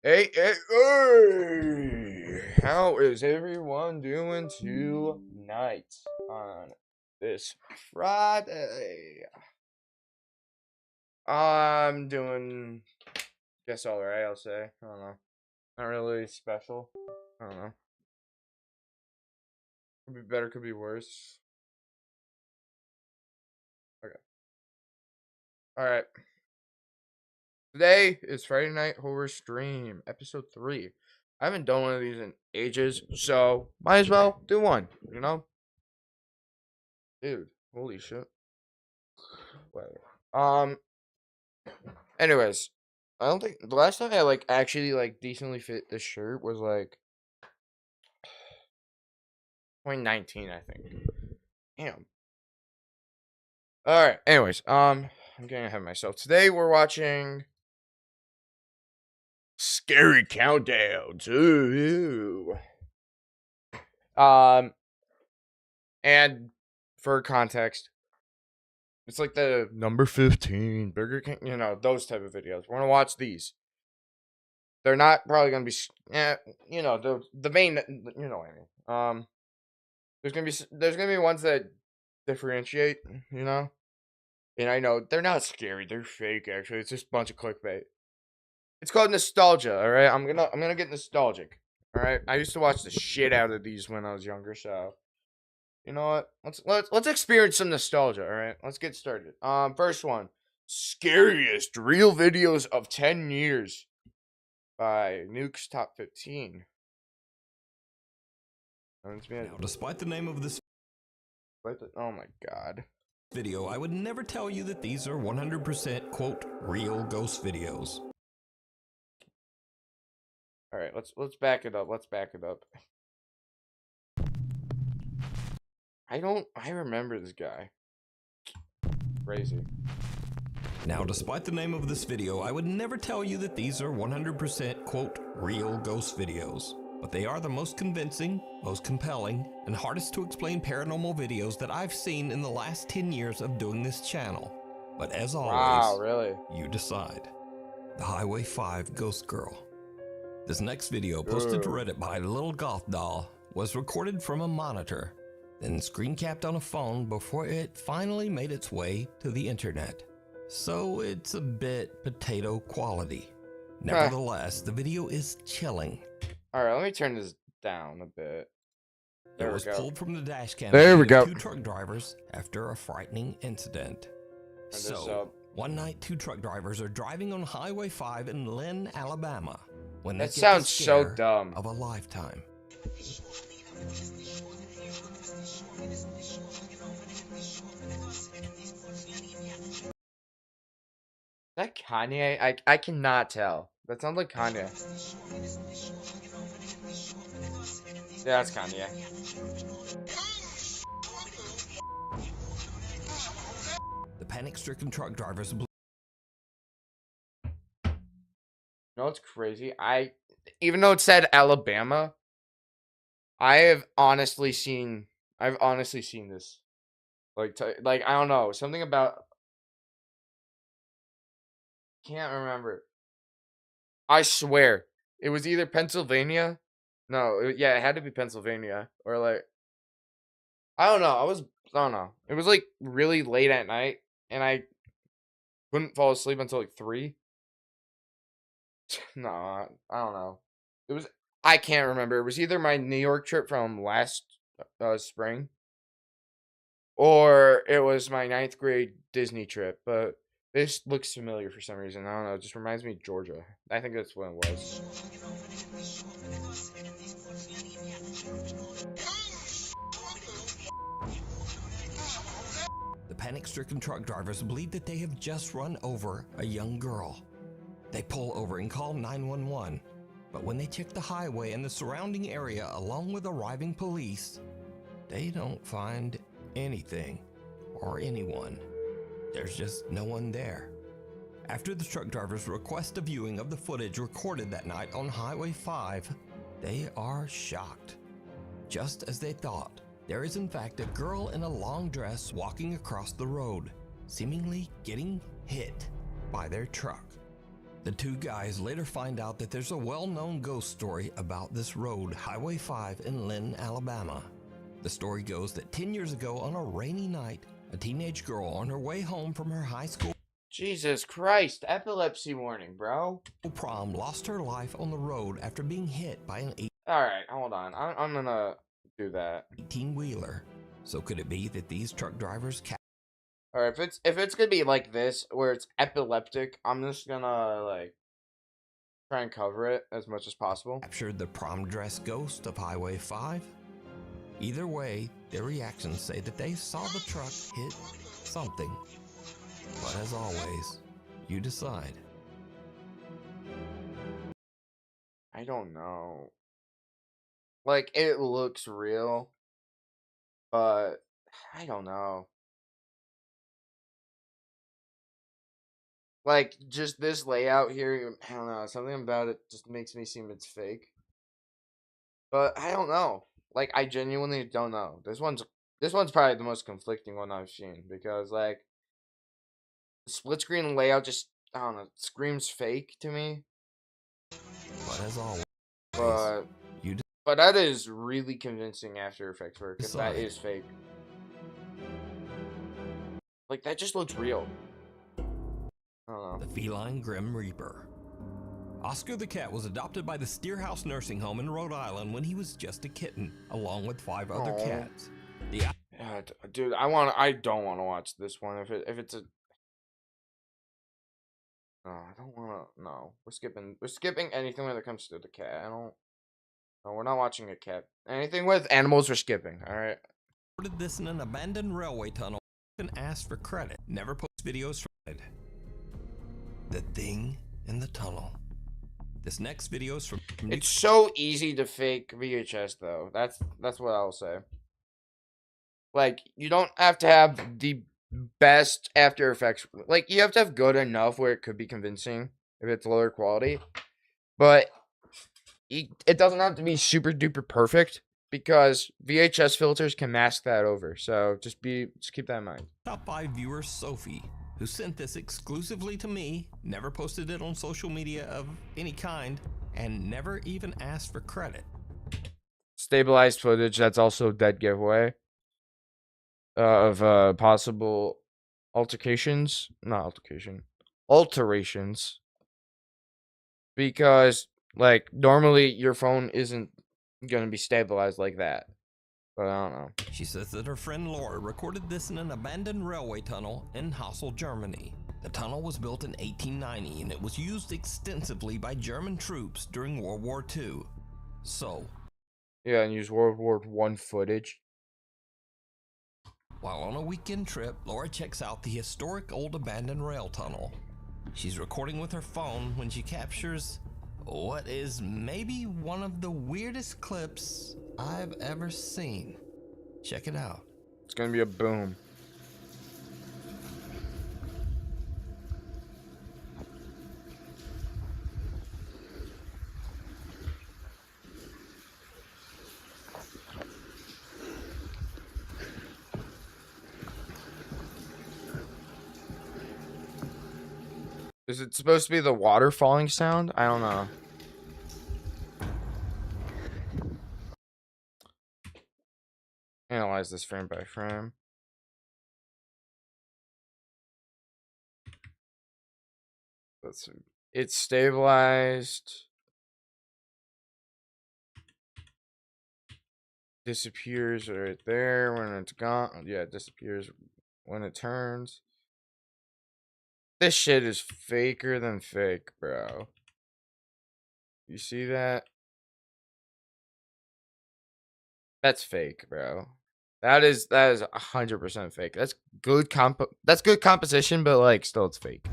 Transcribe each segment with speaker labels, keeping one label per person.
Speaker 1: Hey, how is everyone doing tonight on this Friday? I'm doing, guess all right, I'll say. I don't know. Not really special. I don't know. Could be better, could be worse. Okay. Alright. Today is Friday Night Horror Stream, episode 3. I haven't done one of these in ages, so might as well do one, you know? Dude, holy shit. Whatever. Anyways, I don't think the last time I actually decently fit this shirt was 2019, I think. Damn. All right. Anyways, I'm getting ahead of myself. Today we're watching Scary Countdown 2. And for context, it's like the number 15 Burger King, those type of videos. We're gonna watch these. They're not probably gonna be, the main, you know what I mean. There's gonna be ones that differentiate, you know. And I know they're not scary; they're fake. Actually, it's just a bunch of clickbait. It's called nostalgia. All right, I'm gonna get nostalgic. All right, I used to watch the shit out of these when I was younger, so you know what? Let's experience some nostalgia. All right, let's get started. First one, scariest real videos of 10 years by Nuke's Top 15.
Speaker 2: Now, despite the name of this
Speaker 1: Oh my god.
Speaker 2: video, I would never tell you that these are 100% quote real ghost videos.
Speaker 1: All right, let's back it up. Let's back it up. I remember this guy. Crazy.
Speaker 2: Now, despite the name of this video, I would never tell you that these are 100% quote real ghost videos. But they are the most convincing, most compelling, and hardest to explain paranormal videos that I've seen in the last 10 years of doing this channel. But as always,
Speaker 1: wow, really?
Speaker 2: You decide. The Highway 5 Ghost Girl. This next video, posted to Reddit by Little Goth Doll, was recorded from a monitor, then screen capped on a phone before it finally made its way to the internet. So it's a bit potato quality. Nevertheless, the video is chilling.
Speaker 1: Alright, let me turn this down a bit.
Speaker 2: It was pulled from the dash cam
Speaker 1: of
Speaker 2: 2 truck drivers after a frightening incident. So, one night 2 truck drivers are driving on Highway 5 in Lynn, Alabama, when they
Speaker 1: that
Speaker 2: get
Speaker 1: sounds
Speaker 2: the
Speaker 1: so
Speaker 2: scare
Speaker 1: dumb.
Speaker 2: of a lifetime.
Speaker 1: Is that Kanye? I cannot tell. That sounds like Kanye. Yeah, that's Kanye.
Speaker 2: The panic-stricken truck drivers
Speaker 1: You know what's crazy? Even though it said Alabama, I've honestly seen this. Like I don't know, something about, can't remember. I swear, it was either Pennsylvania. No, yeah, it had to be Pennsylvania or I don't know. I don't know. It was really late at night, and I couldn't fall asleep until 3. No, I don't know. It was, I can't remember. It was either my New York trip from last spring, or it was my 9th grade Disney trip. But this looks familiar for some reason. I don't know. It just reminds me of Georgia. I think that's what it was.
Speaker 2: The panic-stricken truck drivers believe that they have just run over a young girl. They pull over and call 911, but when they check the highway and the surrounding area along with arriving police, they don't find anything or anyone. There's just no one there. After the truck drivers request a viewing of the footage recorded that night on Highway 5, they are shocked. Just as they thought, there is in fact a girl in a long dress walking across the road, seemingly getting hit by their truck. The two guys later find out that there's a well-known ghost story about this road, Highway 5 in Lynn, Alabama. The story goes that 10 years ago on a rainy night, a teenage girl on her way home from her high school
Speaker 1: Jesus Christ, epilepsy warning, bro.
Speaker 2: prom lost her life on the road after being hit by an
Speaker 1: Alright, hold on. I'm gonna do that.
Speaker 2: 18-wheeler. So could it be that these truck drivers
Speaker 1: Alright, if it's gonna be like this, where it's epileptic, I'm just gonna, like, try and cover it as much as possible.
Speaker 2: captured the prom dress ghost of Highway 5? Either way, their reactions say that they saw the truck hit something. But as always, you decide.
Speaker 1: I don't know. Like, it looks real, but I don't know. Like, just this layout here, I don't know, something about it just makes me seem it's fake. But I don't know. Like, I genuinely don't know. This one's probably the most conflicting one I've seen, because, like, the split screen layout just, I don't know, screams fake to me.
Speaker 2: But as always,
Speaker 1: But
Speaker 2: you
Speaker 1: but that is really convincing After Effects work, if that
Speaker 2: decide.
Speaker 1: is fake. Like, that just looks real. I don't know.
Speaker 2: The feline Grim Reaper. Oscar the cat was adopted by the Steerhouse Nursing Home in Rhode Island when he was just a kitten, along with 5 other
Speaker 1: Aw.
Speaker 2: cats. The
Speaker 1: Yeah, dude, I don't want to watch this one. If it's a, no, I don't want to. No, we're skipping anything when it comes to the cat. I don't. No, we're not watching a cat. Anything with animals, we're skipping. All right.
Speaker 2: recorded this in an abandoned railway tunnel and asked for credit. Never post videos from it. The Thing in the Tunnel. This next video is from
Speaker 1: It's so easy to fake VHS, though. That's what I'll say. Like, you don't have to have the best After Effects. Like, you have to have good enough where it could be convincing if it's lower quality. But it doesn't have to be super duper perfect, because VHS filters can mask that over. So just keep that in mind.
Speaker 2: top 5 viewer Sophie, who sent this exclusively to me, never posted it on social media of any kind, and never even asked for credit.
Speaker 1: Stabilized footage, that's also a dead giveaway of possible alterations, because, like, normally your phone isn't gonna be stabilized like that, but I don't know.
Speaker 2: She says that her friend Laura recorded this in an abandoned railway tunnel in Hassel, Germany. The tunnel was built in 1890 and it was used extensively by German troops during World War II. So,
Speaker 1: Yeah, and use World War I footage.
Speaker 2: while on a weekend trip, Laura checks out the historic old abandoned rail tunnel. She's recording with her phone when she captures what is maybe one of the weirdest clips I've ever seen. Check it out.
Speaker 1: It's gonna be a boom. Is it supposed to be the water falling sound? I don't know. Analyze this frame by frame. Let's see. It's stabilized. Disappears right there when it's gone. Yeah, it disappears when it turns. This shit is faker than fake, bro. You see that? That's fake, bro. That is 100% fake. That's good composition, but, like, still it's fake.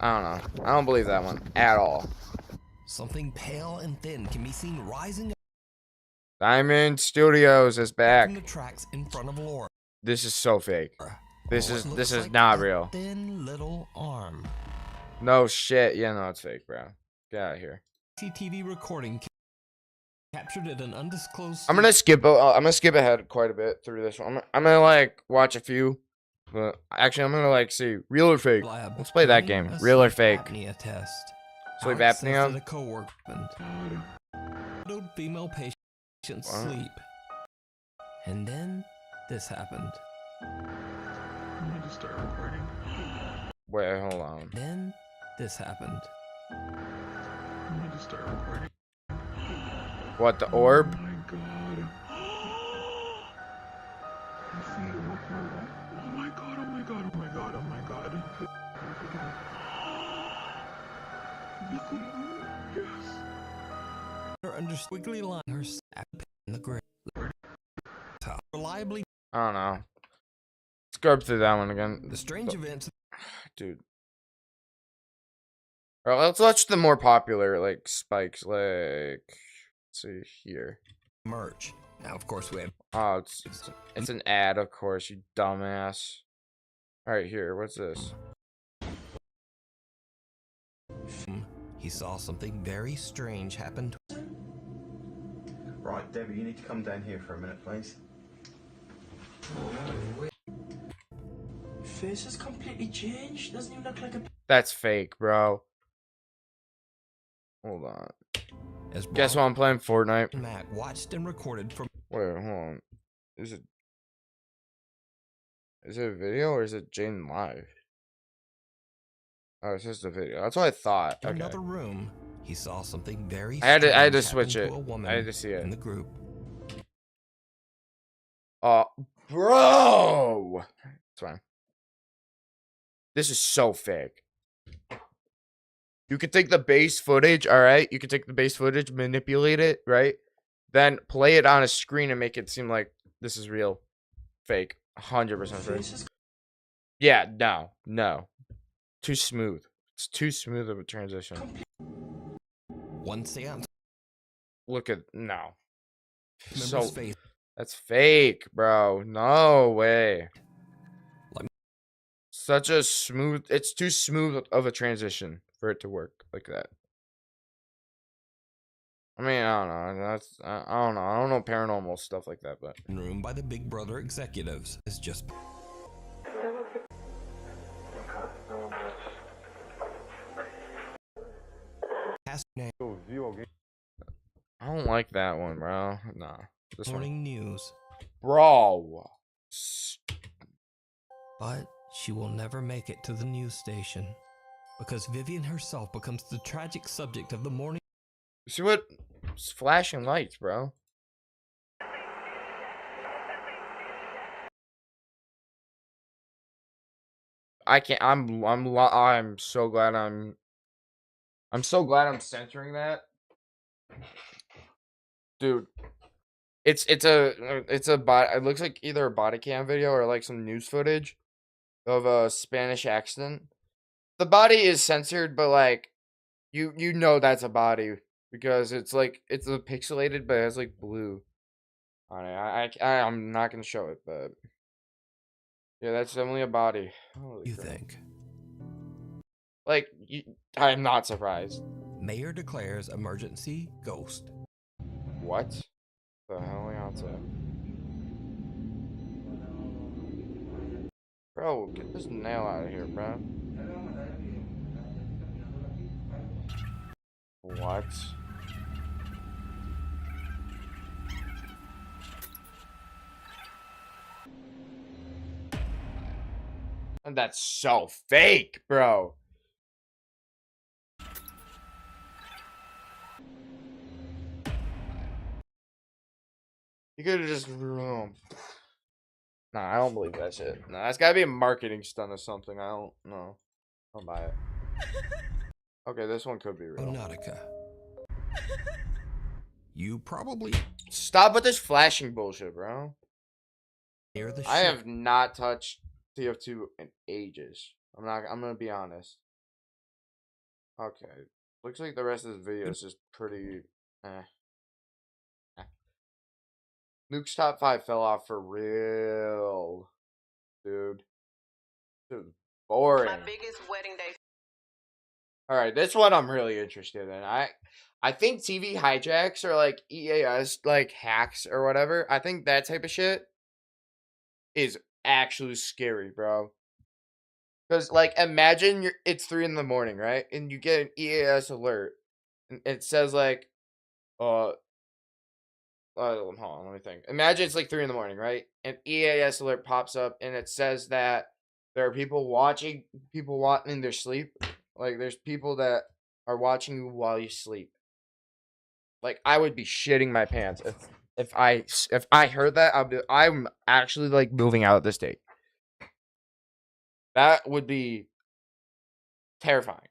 Speaker 1: I don't know. I don't believe that one at all.
Speaker 2: Something pale and thin can be seen rising
Speaker 1: Diamond Studios is back.
Speaker 2: from the tracks in front of Laura.
Speaker 1: This is so fake. This
Speaker 2: What
Speaker 1: is
Speaker 2: looks like
Speaker 1: not
Speaker 2: a
Speaker 1: real.
Speaker 2: Thin little arm.
Speaker 1: No shit. Yeah, no, it's fake, bro. Get out of here.
Speaker 2: CCTV recording captured at an undisclosed.
Speaker 1: I'm gonna skip ahead quite a bit through this one. I'm gonna like watch a few But actually, I'm gonna like see real or fake.
Speaker 2: Lab
Speaker 1: Let's play that
Speaker 2: doing
Speaker 1: game.
Speaker 2: a
Speaker 1: Real or
Speaker 2: sleep
Speaker 1: fake.
Speaker 2: apnea test.
Speaker 1: Sleep
Speaker 2: Alex says
Speaker 1: apnea?
Speaker 2: that a coworker shadowed female patients
Speaker 1: What?
Speaker 2: sleep. And then this happened.
Speaker 3: I'm going to start recording.
Speaker 1: Wait, hold on.
Speaker 2: Then this happened.
Speaker 3: I'm going to start recording.
Speaker 1: What, the orb?
Speaker 3: Oh my god. I see it with my life. Oh my god, oh my god, oh my god, oh my god. Yes.
Speaker 2: Her under squiggly line, her sap in the grave. Reliably,
Speaker 1: I don't know. Scrub through that one again.
Speaker 2: the strange events
Speaker 1: Dude. Alright, let's watch the more popular, like, spikes. Like, let's see here.
Speaker 2: merch. Now, of course, we have.
Speaker 1: Oh, it's an ad, of course, you dumbass. Alright, here, what's this?
Speaker 2: He saw something very strange happen to
Speaker 4: Right, Debbie, you need to come down here for a minute, please.
Speaker 5: Face has completely changed. Doesn't even look like a.
Speaker 1: That's fake, bro. Hold on.
Speaker 2: as
Speaker 1: Guess what? I'm playing Fortnite.
Speaker 2: Matt watched and recorded from
Speaker 1: Wait, hold on. Is it a video or is it Jaden live? Oh, it's just a video. That's what I thought. Okay.
Speaker 2: another room. He saw something very
Speaker 1: I had to
Speaker 2: strange
Speaker 1: switch
Speaker 2: happen
Speaker 1: it.
Speaker 2: to a woman
Speaker 1: I had to see it.
Speaker 2: in the group.
Speaker 1: Bro! It's fine. This is so fake. You can take the base footage, alright? You can take the base footage, manipulate it, right? Then play it on a screen and make it seem like this is real. Fake. 100% fake.
Speaker 5: Face has
Speaker 1: Yeah, no. Too smooth. It's too smooth of a transition.
Speaker 2: One seance.
Speaker 1: Look at, no.
Speaker 2: Member's
Speaker 1: So,
Speaker 2: face.
Speaker 1: that's fake, bro. No way.
Speaker 2: Let me-
Speaker 1: Such a smooth, it's too smooth of a transition for it to work like that. I mean, I don't know. I don't know. I don't know paranormal stuff like that, but
Speaker 2: Room by the Big Brother executives is just past
Speaker 1: I don't like that one, bro. Nah, this one,
Speaker 2: morning news.
Speaker 1: bro.
Speaker 2: But she will never make it to the news station because Vivian herself becomes the tragic subject of the morning.
Speaker 1: See what? It's flashing lights, bro. I can't. I'm so glad I'm so glad I'm censoring that, dude. It's a bot. It looks like either a body cam video or like some news footage of a Spanish accent. The body is censored, but like you know that's a body because it's like it's a pixelated, but it has like blue on it. I'm not gonna show it, but yeah, that's definitely a body. Holy
Speaker 2: You
Speaker 1: crap.
Speaker 2: think?
Speaker 1: Like I'm not surprised.
Speaker 2: Mayor declares emergency ghost.
Speaker 1: What the hell are we on to? Bro, get this nail out of here, bro. What? And that's so fake, bro. You could have just. Nah, I don't believe that shit. Nah, that's gotta be a marketing stunt or something. I don't know. I don't buy it. Okay, this one could be real.
Speaker 2: Nautica. You probably
Speaker 1: Stop with this flashing bullshit, bro.
Speaker 2: hear the
Speaker 1: I
Speaker 2: ship.
Speaker 1: have not touched TF2 in ages. I'm gonna be honest. Okay. Looks like the rest of this video is just pretty Luke's top 5 fell off for real. Dude. This is boring.
Speaker 6: My biggest wedding day.
Speaker 1: Alright, this one I'm really interested in. I think TV hijacks or like EAS like hacks or whatever. I think that type of shit is actually scary, bro. Because, like, imagine it's 3 in the morning, right? And you get an EAS alert. And it says, like, hold on, let me think. Imagine it's like 3 in the morning, right? An EAS alert pops up and it says that there are people watching in their sleep. Like, there's people that are watching you while you sleep. Like, I would be shitting my pants if I heard that. I'm actually like moving out of the state. That would be terrifying.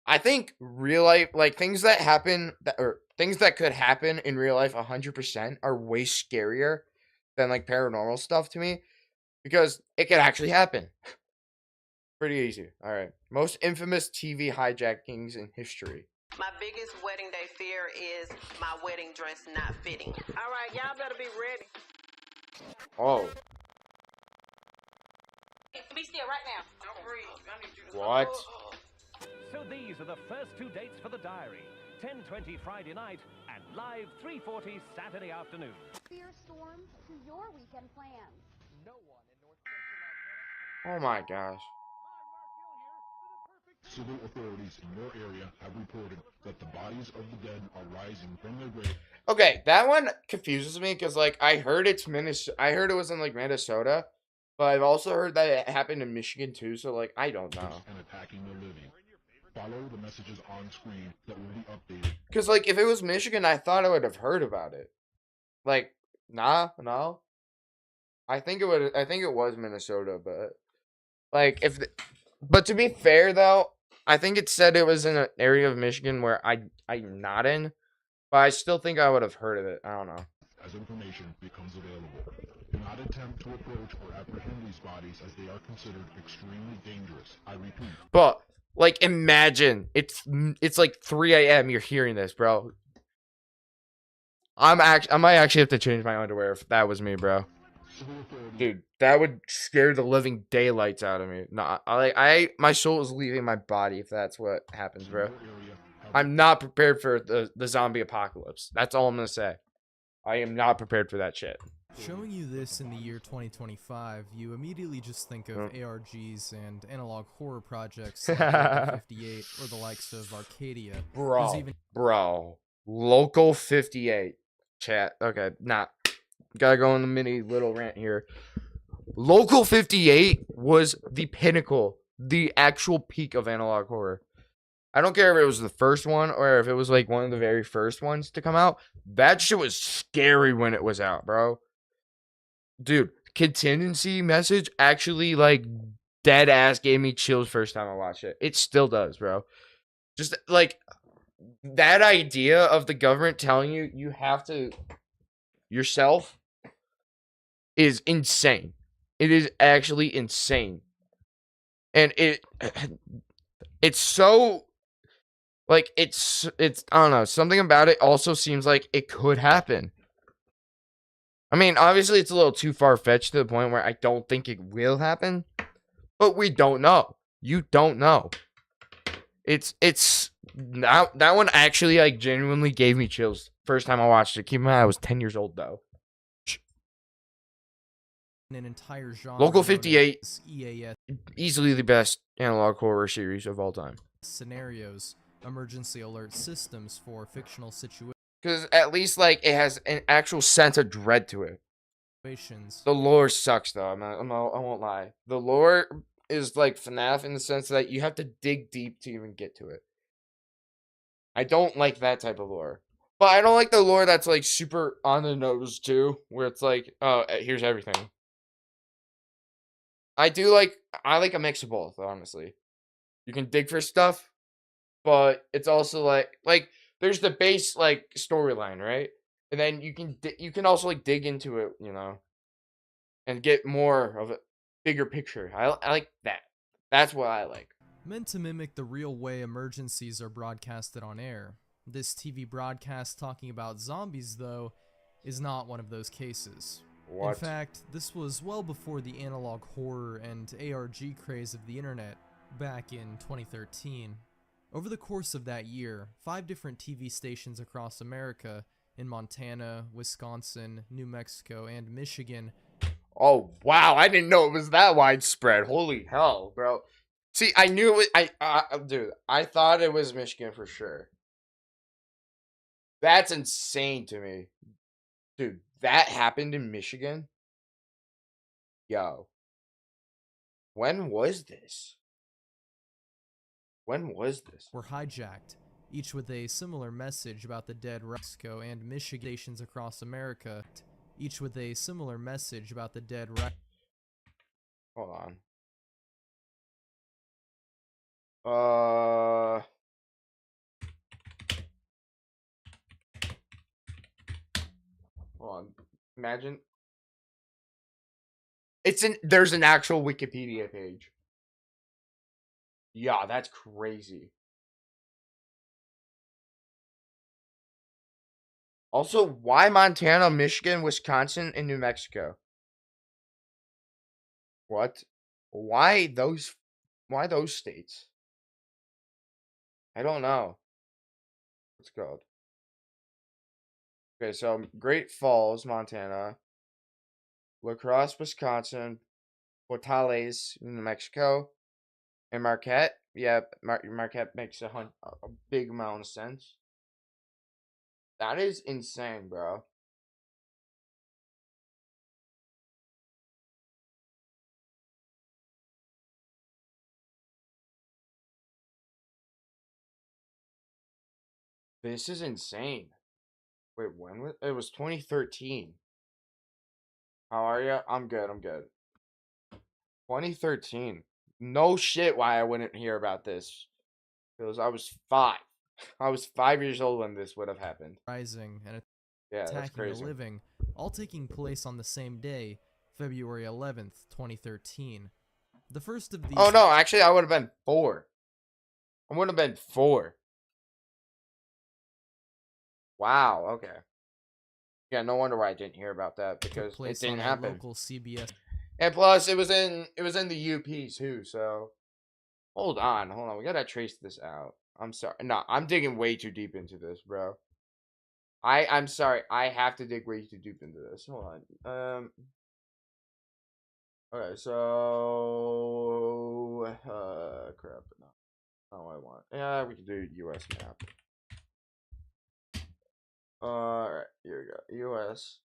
Speaker 1: I think real life, like things that happen or things that could happen in real life 100% are way scarier than like paranormal stuff to me because it could actually happen. Pretty easy. All right. Most infamous TV hijackings in history.
Speaker 6: My biggest wedding day fear is my wedding dress not fitting. All right, y'all better be ready.
Speaker 1: Oh,
Speaker 6: Be still right now. Don't breathe. I need you to
Speaker 1: what?
Speaker 7: So these are the first 2 dates for the diary. 10:20 Friday night and live 3:40 Saturday afternoon.
Speaker 8: Fear storm to your weekend plans.
Speaker 1: Oh my gosh.
Speaker 3: Civil authorities in your area have reported that the bodies of the dead are rising from their grave.
Speaker 1: Okay, that one confuses me because like I heard it was in like Minnesota, but I've also heard that it happened in Michigan too. So like I don't know.
Speaker 3: And attacking the living. Follow the messages on screen that will be updated.
Speaker 1: Because like if it was Michigan, I thought I would have heard about it. Like no. I think it was Minnesota, but like but to be fair though, I think it said it was in an area of Michigan where I'm not in, but I still think I would have heard of it. I don't know.
Speaker 3: As information becomes available, do not attempt to approach or apprehend these bodies as they are considered extremely dangerous. I repeat.
Speaker 1: But like imagine it's like 3 a.m. You're hearing this, bro. I might actually have to change my underwear if that was me, bro. Dude, that would scare the living daylights out of me. No, my soul is leaving my body if that's what happens, bro. I'm not prepared for the zombie apocalypse. That's all I'm gonna say. I am not prepared for that shit.
Speaker 9: Showing you this in the year 2025, you immediately just think of ARGs and analog horror projects like Local 58 or the likes of Arcadia.
Speaker 1: Bro, Local 58. Chat. Okay, gotta go on the mini little rant here. Local 58 was the pinnacle, the actual peak of analog horror. I don't care if it was the first one or if it was like one of the very first ones to come out. That shit was scary when it was out, bro. Dude, Contingency Message actually like dead ass gave me chills first time I watched it. It still does, bro. Just like that idea of the government telling you have to yourself is insane. It is actually insane. And it's so like it's I don't know, something about it also seems like it could happen. I mean, obviously it's a little too far-fetched to the point where I don't think it will happen, but we don't know. You don't know. It's that one actually like genuinely gave me chills first time I watched it. Keep in mind I was 10 years old though.
Speaker 9: An entire genre.
Speaker 1: Local 58
Speaker 9: EAS
Speaker 1: easily the best analog horror series of all time.
Speaker 9: Scenarios, emergency alert systems for fictional situations.
Speaker 1: Because at least like it has an actual sense of dread to it. The lore sucks though. I won't lie. The lore is like FNAF in the sense that you have to dig deep to even get to it. I don't like that type of lore. But I don't like the lore that's like super on the nose too, where it's like, oh, here's everything. I like a mix of both, honestly. You can dig for stuff, but it's also like there's the base like storyline, right? And then you can also like dig into it, you know, and get more of a bigger picture. I like that. That's what I like.
Speaker 9: Meant to mimic the real way emergencies are broadcasted on air. This TV broadcast talking about zombies, though, is not one of those cases.
Speaker 1: What?
Speaker 9: In fact, this was well before the analog horror and ARG craze of the internet, back in 2013. Over the course of that year, 5 different TV stations across America, in Montana, Wisconsin, New Mexico, and Michigan,
Speaker 1: Oh, wow. I didn't know it was that widespread. Holy hell, bro. See, I knew it. Dude, I thought it was Michigan for sure. That's insane to me. Dude, that happened in Michigan? Yo. When was this? When was this?
Speaker 9: Were hijacked, each with a similar message about the dead Mexico and Michigan stations across America, each with a similar message about the dead
Speaker 1: Hold on. Hold on. Imagine. There's an actual Wikipedia page. Yeah, that's crazy. Also, why Montana, Michigan, Wisconsin, and New Mexico? What? Why those states? I don't know. Let's go. Okay, so Great Falls, Montana, La Crosse, Wisconsin, Portales, New Mexico, and Marquette. Yeah, Marquette makes a big amount of sense. That is insane, bro. This is insane. Wait, when was it? Was 2013. How are you? I'm good. I'm good. 2013. No shit. Why I wouldn't hear about this? Because I was 5. I was 5 years old when this would have happened.
Speaker 9: rising and
Speaker 1: Yeah, that's
Speaker 9: attacking the
Speaker 1: crazy.
Speaker 9: living, all taking place on the same day, February 11th, 2013. The first of these.
Speaker 1: Oh no, actually, I would have been 4. I would have been 4. Wow. Okay. Yeah, no wonder why I didn't hear about that because it didn't happen.
Speaker 9: Local CBS.
Speaker 1: And plus, it was in the UP too. So, hold on. We gotta trace this out. I'm sorry. No, I'm digging way too deep into this, bro. I'm sorry. I have to dig way too deep into this. Hold on. Okay, so crap. No, not what I want. Yeah, we can do U.S. map. Alright, here we go. U.S.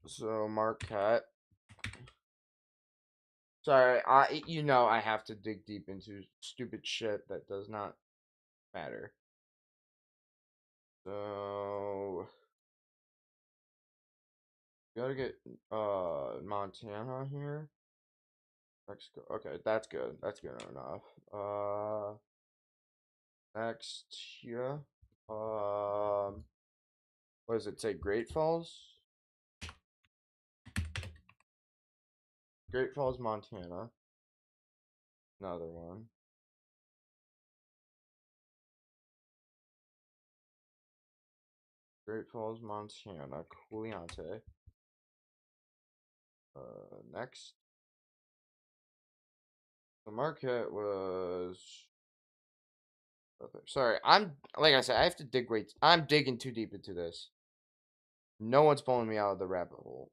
Speaker 1: So Marquette. Sorry, I have to dig deep into stupid shit that does not matter. So gotta get Montana here. Mexico. Okay, that's good. That's good enough. Next here. What does it say? Great Falls? Great Falls, Montana. Another one. Great Falls, Montana. Culiante. Next. The Marquette was. Sorry, like I said, I have to dig I'm digging too deep into this. No one's pulling me out of the rabbit hole.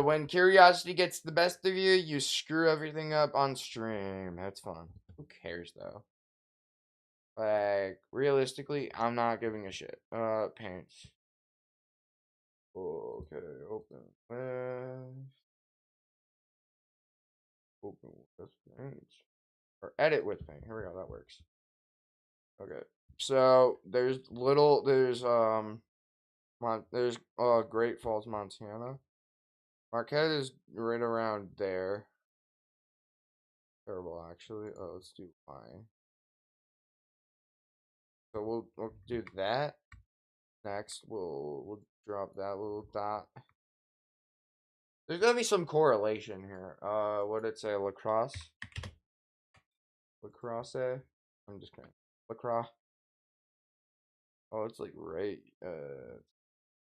Speaker 1: When curiosity gets the best of you, you screw everything up on stream. That's fun. Who cares though? Like, realistically, I'm not giving a shit. Paints. Okay, open with. Open with paint. Or edit with paint. Here we go, that works. Okay. So there's Great Falls, Montana. Marquette is right around there. Terrible actually. Let's do Y. So we'll do that. Next we'll drop that little dot. There's gonna be some correlation here. What did it say? La Crosse? La Crosse? I'm just kidding. La Crosse. Oh, it's like right.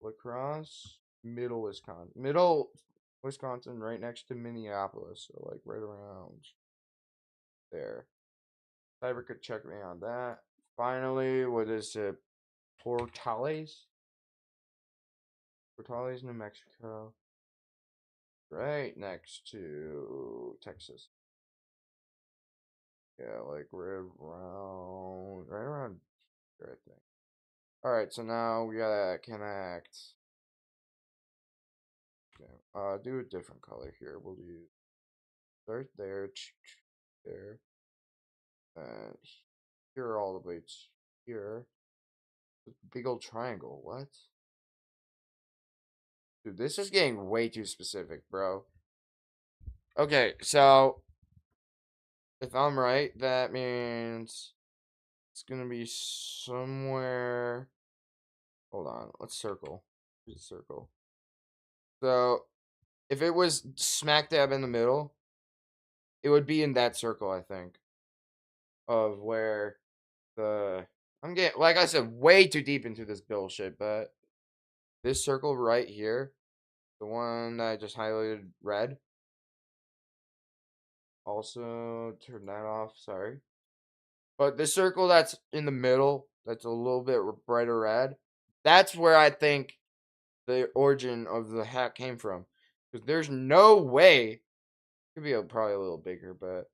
Speaker 1: La Crosse, Middle Wisconsin, right next to Minneapolis. So like right around there. Cyber could check me on that. finally, what is it? Portales, New Mexico, right next to Texas. Yeah, like right around here, I think. All right, so now we gotta connect. Okay, do a different color here. We'll do start there, there, and here all the way to here. Big old triangle. What? Dude, this is getting way too specific, bro. Okay, so if I'm right, that means it's gonna be somewhere. Hold on, let's circle. Just circle. So if it was smack dab in the middle, it would be in that circle, I think. Of where I'm getting, like I said, way too deep into this bullshit, but this circle right here, the one that I just highlighted red. Also turn that off, sorry. But the circle that's in the middle, that's a little bit brighter red, that's where I think the origin of the hat came from. Because there's no way, could be probably a little bigger, but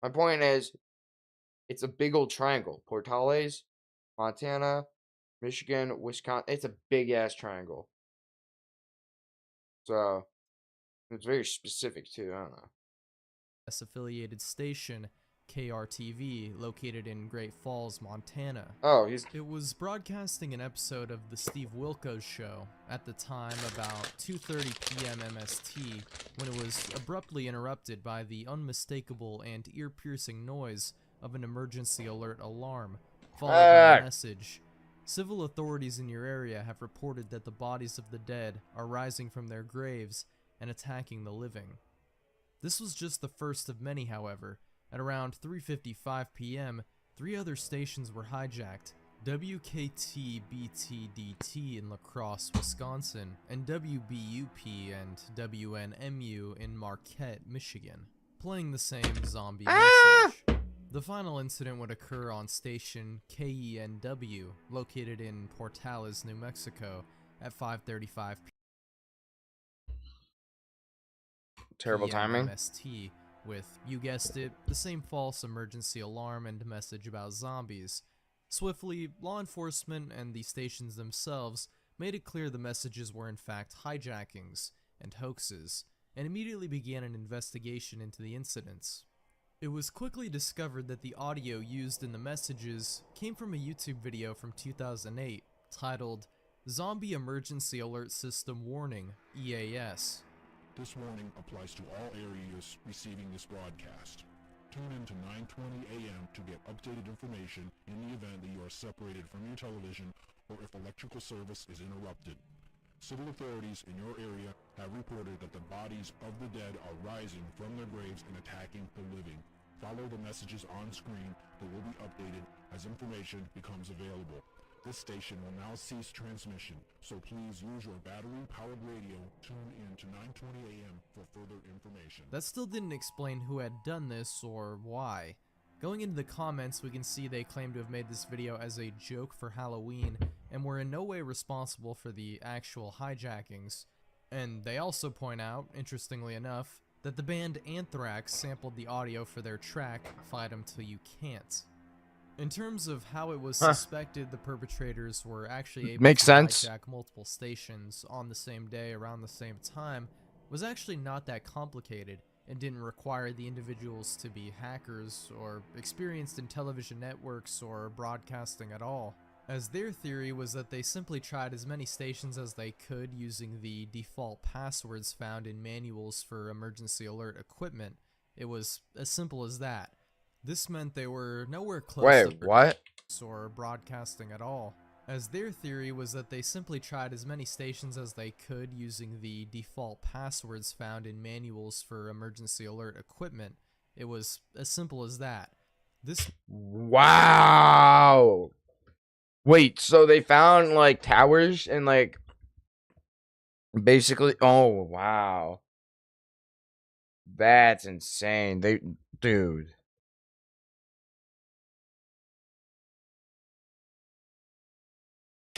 Speaker 1: my point is, it's a big old triangle. Portales, Montana, Michigan, Wisconsin. It's a big ass triangle. So it's very specific too. I don't know.
Speaker 9: Affiliated station, KRTV, located in Great Falls, Montana.
Speaker 1: Oh,
Speaker 9: It was broadcasting an episode of The Steve Wilkos Show, at the time about 2:30 p.m. MST, when it was abruptly interrupted by the unmistakable and ear-piercing noise of an emergency alert alarm, followed by a message. Civil authorities in your area have reported that the bodies of the dead are rising from their graves and attacking the living. This was just the first of many, however. At around 3:55 p.m., 3 other stations were hijacked: WKT-BTDT in La Crosse, Wisconsin, and WBUP and WNMU in Marquette, Michigan, playing the same zombie message. The final incident would occur on station KENW, located in Portales, New Mexico, at 5:35 p.m.
Speaker 1: Terrible timing.
Speaker 9: MST, with, you guessed it, the same false emergency alarm and message about zombies. Swiftly, law enforcement and the stations themselves made it clear the messages were in fact hijackings and hoaxes, and immediately began an investigation into the incidents. It was quickly discovered that the audio used in the messages came from a YouTube video from 2008 titled Zombie Emergency Alert System Warning, EAS.
Speaker 3: This warning applies to all areas receiving this broadcast. Tune in to 9:20 a.m. to get updated information in the event that you are separated from your television or if electrical service is interrupted. Civil authorities in your area have reported that the bodies of the dead are rising from their graves and attacking the living. Follow the messages on screen that will be updated as information becomes available. This station will now cease transmission, so please use your battery-powered radio. Tune in to 9:20 a.m. for further information.
Speaker 9: That still didn't explain who had done this or why. Going into the comments, we can see they claim to have made this video as a joke for Halloween and were in no way responsible for the actual hijackings. And they also point out, interestingly enough, that the band Anthrax sampled the audio for their track, Fight 'Em Till You Can't. In terms of how it was suspected the perpetrators were actually able to hijack multiple stations on the same day around the same time was actually not that complicated and didn't require the individuals to be hackers or experienced in television networks or broadcasting at all, as their theory was that they simply tried as many stations as they could using the default passwords found in manuals for emergency alert equipment. It was as simple as that. This meant they were nowhere close to or broadcasting at all, as their theory was that they simply tried as many stations as they could using the default passwords found in manuals for emergency alert equipment. It was as simple as that.
Speaker 1: Wow. Wait, so they found like towers and like basically, oh wow. That's insane. Dude.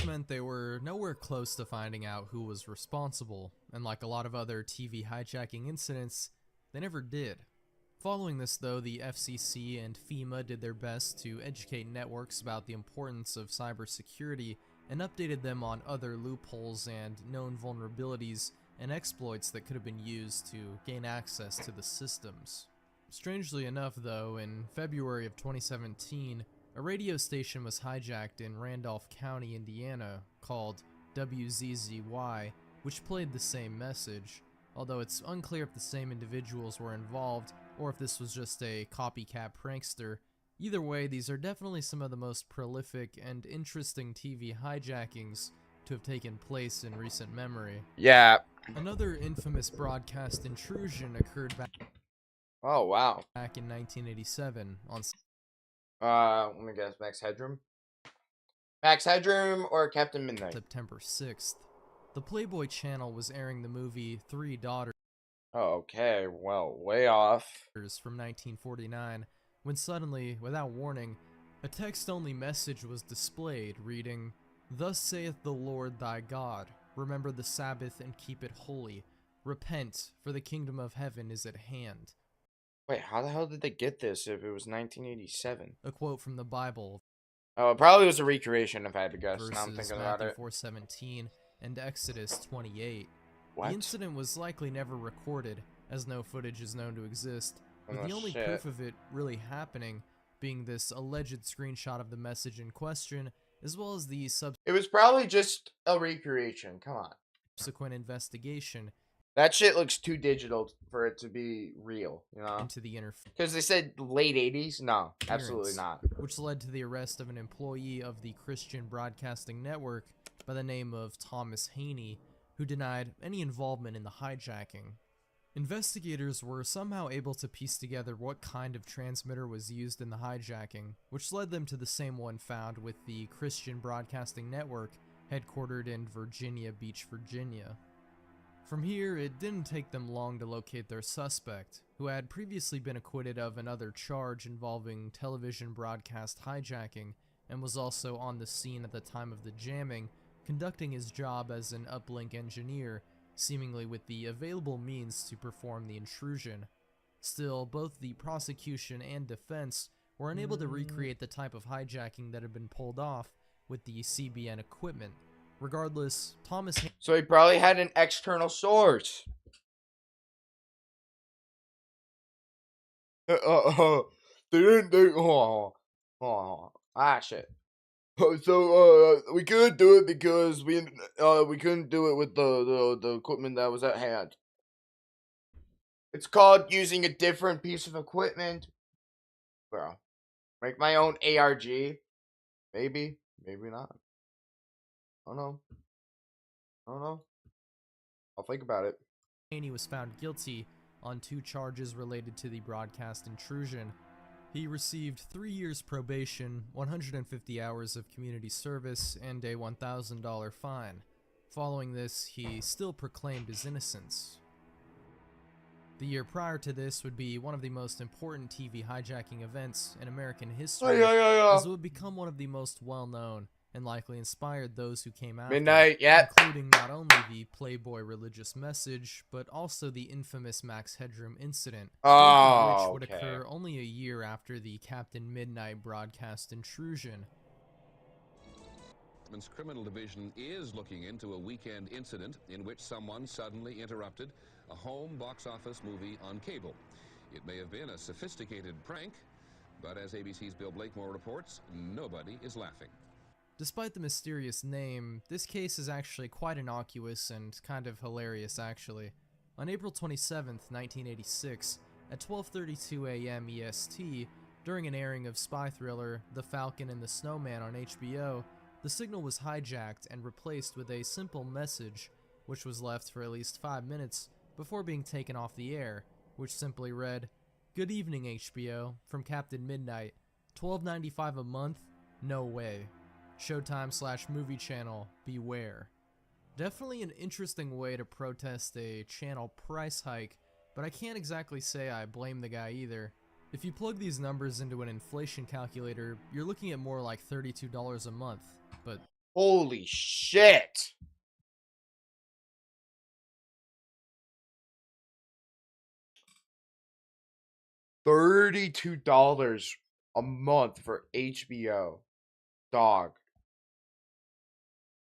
Speaker 9: meant they were nowhere close to finding out who was responsible, and like a lot of other TV hijacking incidents, they never did. Following this though, the FCC and FEMA did their best to educate networks about the importance of cybersecurity and updated them on other loopholes and known vulnerabilities and exploits that could have been used to gain access to the systems. Strangely enough though, in February of 2017, a radio station was hijacked in Randolph County, Indiana, called WZZY, which played the same message, although it's unclear if the same individuals were involved or if this was just a copycat prankster. Either way, these are definitely some of the most prolific and interesting TV hijackings to have taken place in recent memory.
Speaker 1: Yeah.
Speaker 9: Another infamous broadcast intrusion occurred
Speaker 1: Oh, wow.
Speaker 9: back in 1987 on
Speaker 1: Let me guess. Max Headroom? Max Headroom or Captain Midnight?
Speaker 9: September 6th. The Playboy Channel was airing the movie Three Daughters
Speaker 1: Oh, okay. Well, way off.
Speaker 9: from 1949, when suddenly, without warning, a text-only message was displayed reading, "Thus saith the Lord thy God, remember the Sabbath and keep it holy. Repent, for the kingdom of heaven is at hand."
Speaker 1: Wait, how the hell did they get this if it was 1987?
Speaker 9: A quote from the Bible,
Speaker 1: Oh, it probably was a recreation if I had to guess. Now I'm
Speaker 9: verses
Speaker 1: thinking about
Speaker 9: Matthew
Speaker 1: it.
Speaker 9: 4:17 and Exodus 28.
Speaker 1: What?
Speaker 9: The incident was likely never recorded, as no footage is known to exist, with
Speaker 1: Oh,
Speaker 9: the only
Speaker 1: shit.
Speaker 9: proof of it really happening being this alleged screenshot of the message in question, as well as the
Speaker 1: It was probably just a recreation. Come on.
Speaker 9: subsequent investigation
Speaker 1: That shit looks too digital for it to be real, you know?
Speaker 9: into the
Speaker 1: Because they said late 80s? No, absolutely
Speaker 9: interference,
Speaker 1: not.
Speaker 9: which led to the arrest of an employee of the Christian Broadcasting Network by the name of Thomas Haney, who denied any involvement in the hijacking. Investigators were somehow able to piece together what kind of transmitter was used in the hijacking, which led them to the same one found with the Christian Broadcasting Network, headquartered in Virginia Beach, Virginia. From here, it didn't take them long to locate their suspect, who had previously been acquitted of another charge involving television broadcast hijacking, and was also on the scene at the time of the jamming, conducting his job as an uplink engineer, seemingly with the available means to perform the intrusion. Still, both the prosecution and defense were unable to recreate the type of hijacking that had been pulled off with the CBN equipment. Regardless, Thomas
Speaker 1: So he probably had an external source. They didn't do. Shit. So we couldn't do it because we couldn't do it with the equipment that was at hand. It's called using a different piece of equipment. Bro, make my own ARG. Maybe not. I don't know. I'll think about it.
Speaker 9: Haney was found guilty on 2 charges related to the broadcast intrusion. He received 3 years probation, 150 hours of community service, and a $1,000 fine. Following this, he still proclaimed his innocence. The year prior to this would be one of the most important TV hijacking events in American history, as it would become one of the most well-known and likely inspired those who came after,
Speaker 1: Midnight, yeah.
Speaker 9: including not only the Playboy religious message, but also the infamous Max Headroom incident, both of which would occur only a year after the Captain Midnight broadcast intrusion.
Speaker 10: Criminal Division is looking into a weekend incident in which someone suddenly interrupted a home box office movie on cable. It may have been a sophisticated prank, but as ABC's Bill Blakemore reports, nobody is laughing.
Speaker 9: Despite the mysterious name, this case is actually quite innocuous and kind of hilarious actually. On April 27th, 1986, at 12:32 a.m. EST, during an airing of spy thriller The Falcon and the Snowman on HBO, the signal was hijacked and replaced with a simple message, which was left for at least 5 minutes before being taken off the air, which simply read, "Good evening HBO, from Captain Midnight, $12.95 a month? No way. Showtime/Movie Channel, beware." Definitely an interesting way to protest a channel price hike, but I can't exactly say I blame the guy either. If you plug these numbers into an inflation calculator, you're looking at more like $32 a month, but
Speaker 1: Holy shit. $32 a month for HBO. Dog.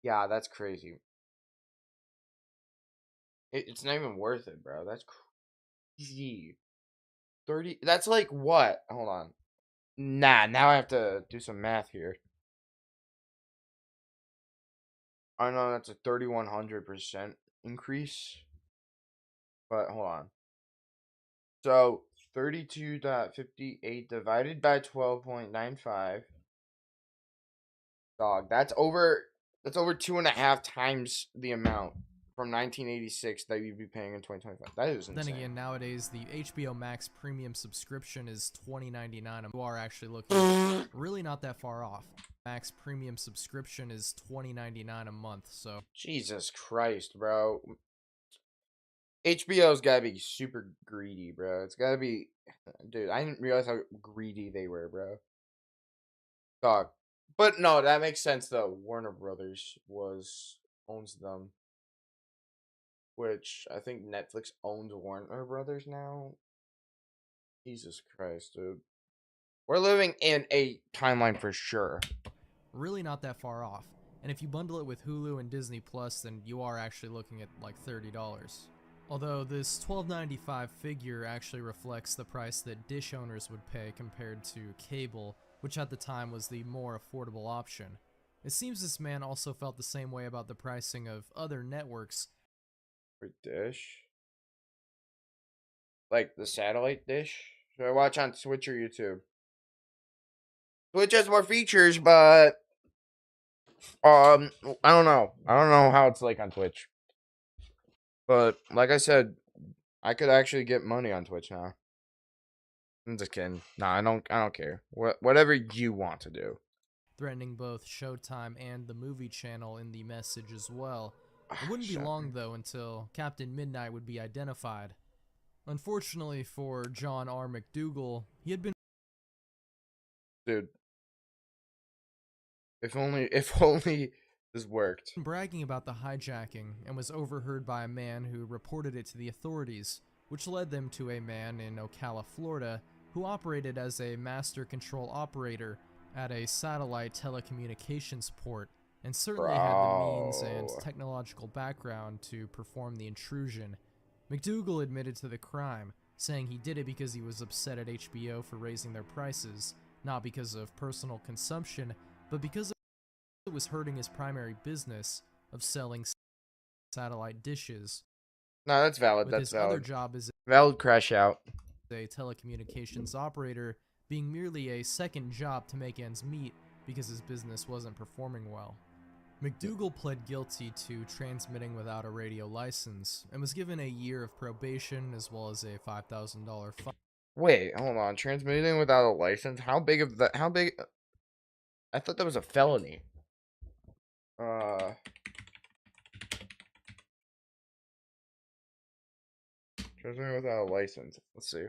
Speaker 1: Yeah, that's crazy. It's not even worth it, bro. That's crazy. 30. That's like what? Hold on. Nah, now I have to do some math here. I know that's a 3,100% increase. But hold on. So 32.58 divided by 12.95. Dog, that's over 2.5 times the amount from 1986 that you'd be paying in 2025. That is insane.
Speaker 9: Then again, nowadays the HBO Max premium subscription is $20.99. You are actually looking really not that far off. Max premium subscription is $20.99 a month. So
Speaker 1: Jesus Christ, bro. HBO's gotta be super greedy, bro. It's gotta be, dude. I didn't realize how greedy they were, bro. Dog. But no, that makes sense though. Warner Brothers owns them, which I think Netflix owns Warner Brothers now. Jesus Christ, dude. We're living in a timeline for sure.
Speaker 9: Really not that far off. And if you bundle it with Hulu and Disney Plus, then you are actually looking at like $30. Although this $12.95 figure actually reflects the price that Dish owners would pay compared to cable, which at the time was the more affordable option. It seems this man also felt the same way about the pricing of other networks.
Speaker 1: For Dish? Like the satellite dish? Should I watch on Twitch or YouTube? Twitch has more features, but I don't know. I don't know how it's like on Twitch. But like I said, I could actually get money on Twitch now. I'm just kidding. Nah, I don't care. Whatever you want to do.
Speaker 9: Threatening both Showtime and the movie channel in the message as well. It wouldn't be long though until Captain Midnight would be identified. Unfortunately for John R. McDougal, he had been—
Speaker 1: Dude. If only this worked.
Speaker 9: bragging about the hijacking and was overheard by a man who reported it to the authorities, which led them to a man in Ocala, Florida, who operated as a master control operator at a satellite telecommunications port and certainly had the means and technological background to perform the intrusion. McDougal admitted to the crime, saying he did it because he was upset at HBO for raising their prices, not because of personal consumption, but because it was hurting his primary business of selling satellite dishes.
Speaker 1: No, that's valid.
Speaker 9: With
Speaker 1: That's
Speaker 9: his
Speaker 1: valid.
Speaker 9: other job as
Speaker 1: valid crash out.
Speaker 9: A telecommunications operator being merely a second job to make ends meet because his business wasn't performing well. McDougal pled guilty to transmitting without a radio license and was given a year of probation as well as a $5,000 fine.
Speaker 1: Wait, hold on. Transmitting without a license? How big? I thought that was a felony. Transmitting without a license. Let's see.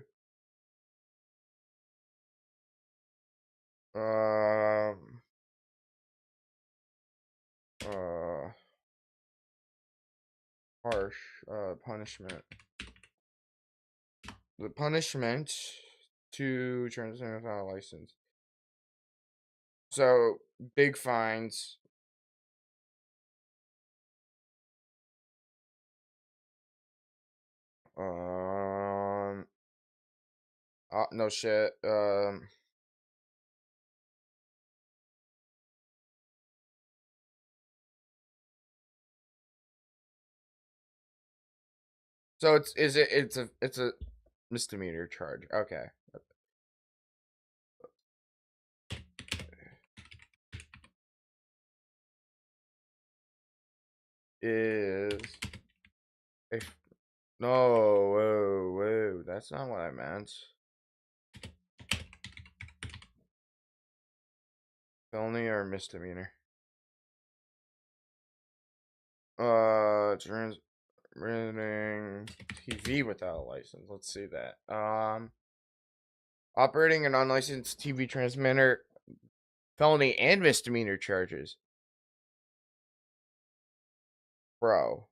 Speaker 1: Harsh punishment. The punishment to transmit without a license. So big fines. No shit. So it's a misdemeanor charge. Okay. Is if no, whoa, that's not what I meant. Felony or misdemeanor? Transmitting TV without a license. Let's see that. Operating an unlicensed TV transmitter, felony and misdemeanor charges. Bro.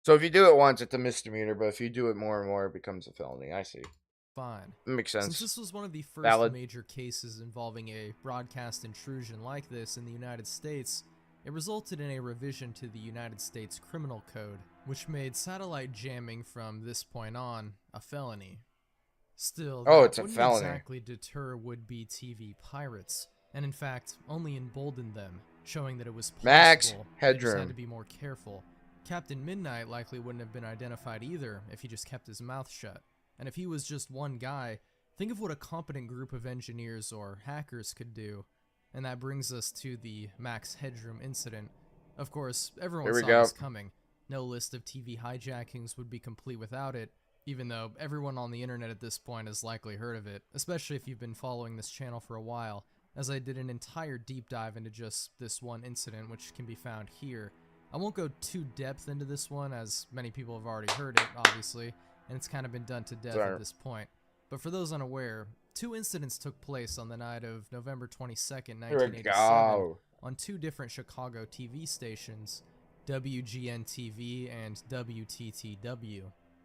Speaker 1: So if you do it once, it's a misdemeanor, but if you do it more and more, it becomes a felony. I see.
Speaker 9: Fine.
Speaker 1: That makes sense.
Speaker 9: Since this was one of the first
Speaker 1: Valid.
Speaker 9: major cases involving a broadcast intrusion like this in the United States, it resulted in a revision to the United States Criminal Code, which made satellite jamming from this point on a felony. Still,
Speaker 1: Oh,
Speaker 9: that
Speaker 1: it's a
Speaker 9: wouldn't
Speaker 1: felony.
Speaker 9: exactly deter would-be TV pirates, and in fact, only emboldened them, showing that it was possible.
Speaker 1: Max
Speaker 9: They just
Speaker 1: Headroom.
Speaker 9: had to be more careful. Captain Midnight likely wouldn't have been identified either if he just kept his mouth shut. And if he was just one guy, think of what a competent group of engineers or hackers could do. And that brings us to the Max Headroom incident. Of course, everyone
Speaker 1: Here we
Speaker 9: saw
Speaker 1: go.
Speaker 9: this coming. No list of TV hijackings would be complete without it, even though everyone on the internet at this point has likely heard of it, especially if you've been following this channel for a while, as I did an entire deep dive into just this one incident, which can be found here. I won't go too depth into this one, as many people have already heard it, obviously, and it's kind of been done to death
Speaker 1: Sorry.
Speaker 9: at this point. But for those unaware, two incidents took place on the night of November 22nd,
Speaker 1: Here we
Speaker 9: 1987,
Speaker 1: go.
Speaker 9: on two different Chicago TV stations, WGN-TV and WTTW.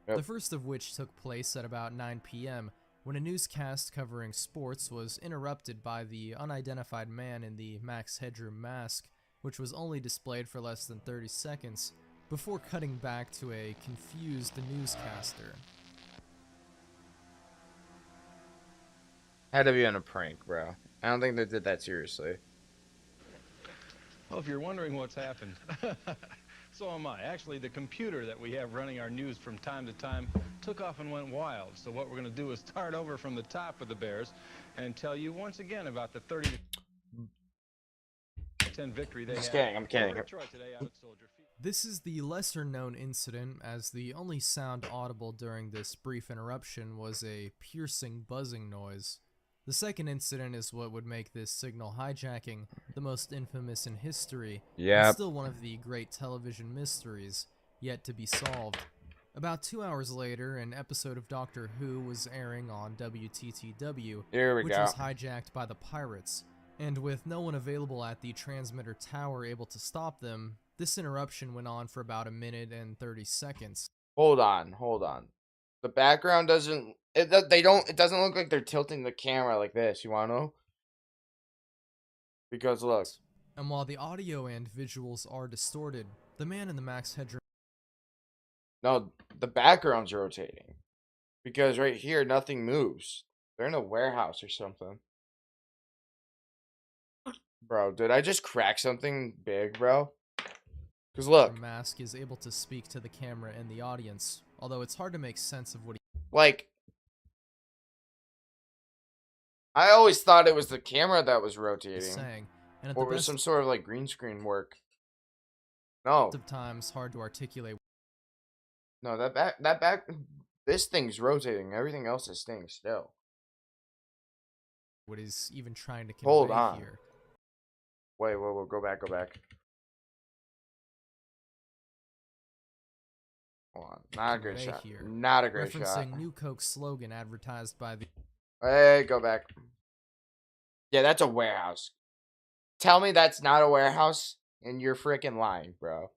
Speaker 1: Yep.
Speaker 9: The first of which took place at about 9 p.m. when a newscast covering sports was interrupted by the unidentified man in the Max Headroom mask, which was only displayed for less than 30 seconds, before cutting back to a confused newscaster.
Speaker 1: Had to be on a prank, bro. I don't think they did that seriously.
Speaker 11: Well, if you're wondering what's happened, so am I. Actually, the computer that we have running our news from time to time took off and went wild. So what we're going to do is start over from the top of the Bears and tell you once again about the 30-10 victory they had.
Speaker 1: Just kidding, I'm kidding.
Speaker 11: over Detroit today out at Soldier Field.
Speaker 9: This is the lesser-known incident, as the only sound audible during this brief interruption was a piercing buzzing noise. The second incident is what would make this signal hijacking the most infamous in history,
Speaker 1: Yep.
Speaker 9: and still one of the great television mysteries yet to be solved. About 2 hours later, an episode of Doctor Who was airing on WTTW,
Speaker 1: Here we
Speaker 9: which
Speaker 1: go.
Speaker 9: was hijacked by the pirates, and with no one available at the transmitter tower able to stop them, this interruption went on for about 1 minute and 30 seconds.
Speaker 1: Hold on. The background doesn't. It doesn't look like they're tilting the camera like this. You wanna know? Because look.
Speaker 9: And while the audio and visuals are distorted, the man in the Max Headroom
Speaker 1: No, the background's rotating. Because right here, nothing moves. They're in a warehouse or something. Bro, did I just crack something big, bro? Because look,
Speaker 9: mask is able to speak to the camera and the audience, although it's hard to make sense of what
Speaker 1: like, I always thought it was the camera that was
Speaker 9: he's
Speaker 1: rotating.
Speaker 9: saying, and at
Speaker 1: Or
Speaker 9: the
Speaker 1: was
Speaker 9: best
Speaker 1: some sort of like green screen work. No.
Speaker 9: of times hard to articulate
Speaker 1: No, this thing's rotating. Everything else is staying still.
Speaker 9: what he's even trying to convey
Speaker 1: Hold on.
Speaker 9: here.
Speaker 1: Wait, go back. Hold on. Not a great
Speaker 9: Convey
Speaker 1: shot.
Speaker 9: here,
Speaker 1: Not a great shot.
Speaker 9: referencing New Coke's slogan advertised by the
Speaker 1: Hey, go back. Yeah, that's a warehouse. Tell me that's not a warehouse, and you're freaking lying, bro.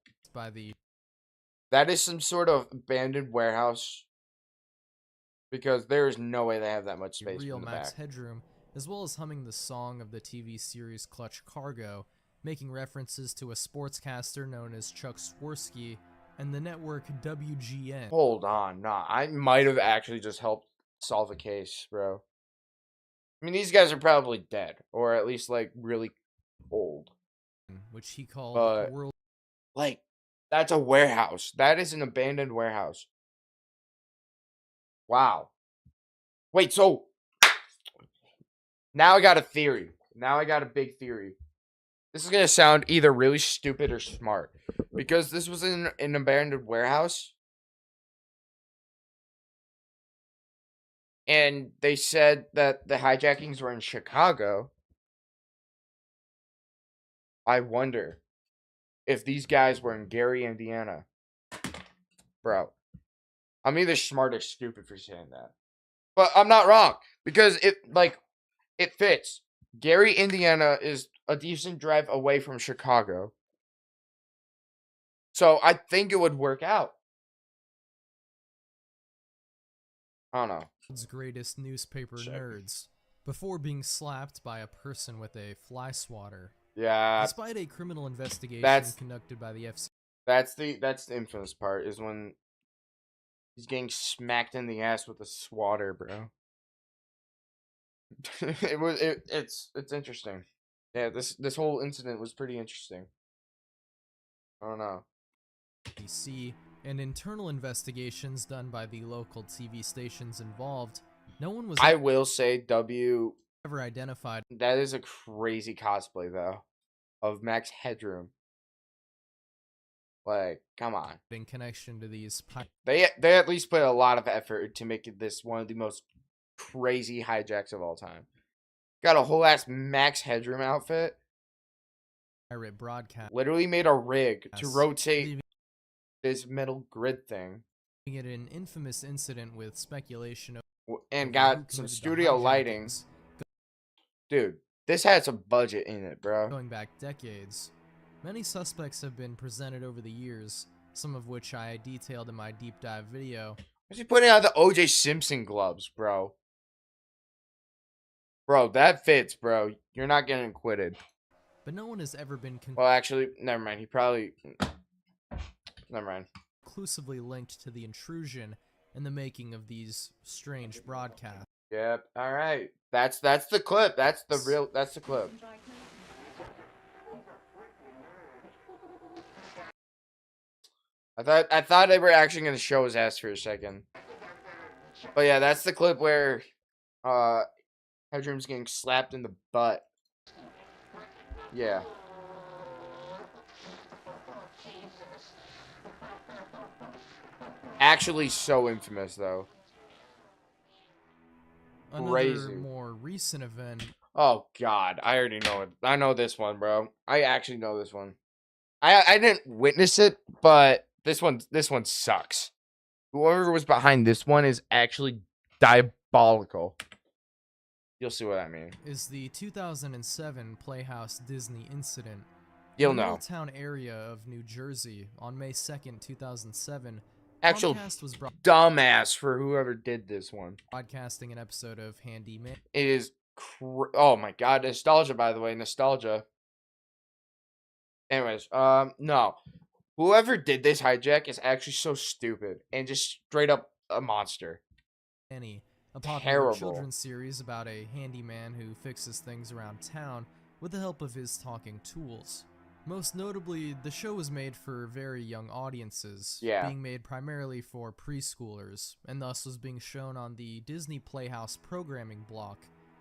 Speaker 1: That is some sort of abandoned warehouse. Because there is no way they have that much space
Speaker 9: real
Speaker 1: in the
Speaker 9: Max
Speaker 1: back.
Speaker 9: Headroom, as well as humming the song of the TV series Clutch Cargo, making references to a sportscaster known as Chuck Swirsky and the network WGN.
Speaker 1: Hold on, nah. I might have actually just helped solve a case, bro. I mean, these guys are probably dead, or at least like really old.
Speaker 9: Which he called
Speaker 1: But
Speaker 9: World.
Speaker 1: like, that's a warehouse. That is an abandoned warehouse. Wow. Wait, so now I got a theory. Now I got a big theory. This is gonna sound either really stupid or smart, because this was in an abandoned warehouse. And they said that the hijackings were in Chicago. I wonder if these guys were in Gary, Indiana. Bro, I'm either smart or stupid for saying that. But I'm not wrong, because it fits. Gary, Indiana is a decent drive away from Chicago. So I think it would work out. I don't know.
Speaker 9: World's greatest newspaper nerds before being slapped by a person with a fly swatter.
Speaker 1: Yeah.
Speaker 9: Despite a criminal investigation conducted by the FC.
Speaker 1: That's the infamous part, is when he's getting smacked in the ass with a swatter, bro. It's interesting. Yeah, this whole incident was pretty interesting. I don't know.
Speaker 9: DC and internal investigations done by the local TV stations involved, no one was.
Speaker 1: I will say, W
Speaker 9: ever identified.
Speaker 1: That is a crazy cosplay though, of Max Headroom. Like, come on.
Speaker 9: In connection to these,
Speaker 1: they at least put a lot of effort to make this one of the most crazy hijacks of all time. Got a whole ass Max Headroom outfit.
Speaker 9: Pirate broadcast.
Speaker 1: Literally made a rig to rotate this metal grid thing.
Speaker 9: It an infamous incident with speculation of
Speaker 1: and got some studio lighting. Dude, this had some budget in it, bro.
Speaker 9: Going back decades, many suspects have been presented over the years, some of which I detailed in my deep dive video.
Speaker 1: What's he putting on the O.J. Simpson gloves, bro? Bro, that fits, bro. You're not getting acquitted.
Speaker 9: But no one has ever been
Speaker 1: well, actually, never mind. He probably... Never mind.
Speaker 9: Conclusively linked to the intrusion and the making of these strange broadcasts.
Speaker 1: Yep. All right. That's the clip. That's the clip. I thought they were actually gonna show his ass for a second. But yeah, that's the clip where Headroom's getting slapped in the butt. Yeah. Actually so infamous though.
Speaker 9: Another more recent event.
Speaker 1: Oh god, I already know it. I know this one, bro. I actually know this one. I didn't witness it, but this one sucks. Whoever was behind this one is actually diabolical. You'll see what I mean.
Speaker 9: Is the 2007 Playhouse Disney incident.
Speaker 1: You'll
Speaker 9: in the
Speaker 1: know.
Speaker 9: Middletown area of New Jersey on May 2nd, 2007.
Speaker 1: Actual
Speaker 9: Comcast was
Speaker 1: dumbass for whoever did this one.
Speaker 9: Broadcasting an episode of Handyman.
Speaker 1: It is oh my god, nostalgia, by the way, nostalgia. Anyways, no. Whoever did this hijack is actually so stupid and just straight up a monster.
Speaker 9: A popular children's series about a handyman who fixes things around town with the help of his talking tools. Most notably, the show was made for very young audiences, being made primarily for preschoolers, and thus was being shown on the Disney Playhouse programming block,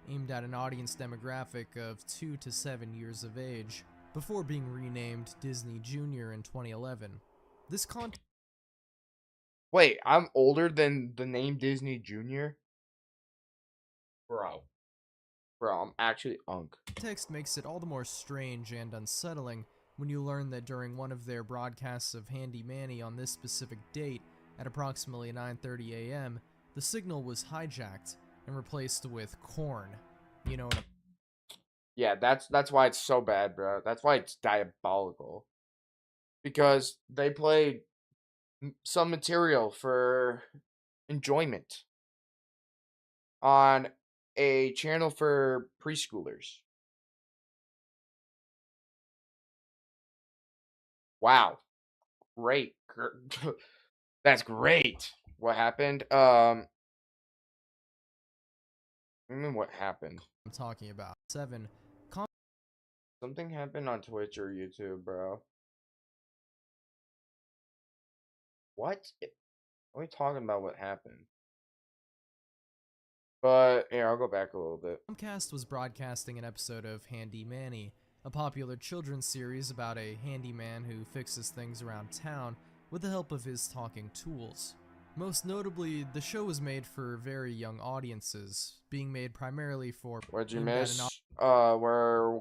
Speaker 9: aimed at an audience demographic of 2 to 7 years of age, before being renamed Disney Junior in 2011. This content...
Speaker 1: Wait, I'm older than the name Disney Junior? Bro, I'm actually unk.
Speaker 9: Text makes it all the more strange and unsettling when you learn that during one of their broadcasts of Handy Manny on this specific date, at approximately 9:30 a.m., the signal was hijacked and replaced with corn. You know what
Speaker 1: Yeah, that's why it's so bad, bro. That's why it's diabolical. Because they played some material for enjoyment on a channel for preschoolers. Wow. Great. That's great. What happened? I mean, what happened?
Speaker 9: I'm talking about. 7.
Speaker 1: Something happened on Twitch or YouTube, bro. What? What are we talking about? What happened? But, yeah, I'll go back a little bit.
Speaker 9: Comcast was broadcasting an episode of Handy Manny, a popular children's series about a handyman who fixes things around town with the help of his talking tools. Most notably, the show was made for very young audiences, being made primarily for...
Speaker 1: What'd you miss? Where...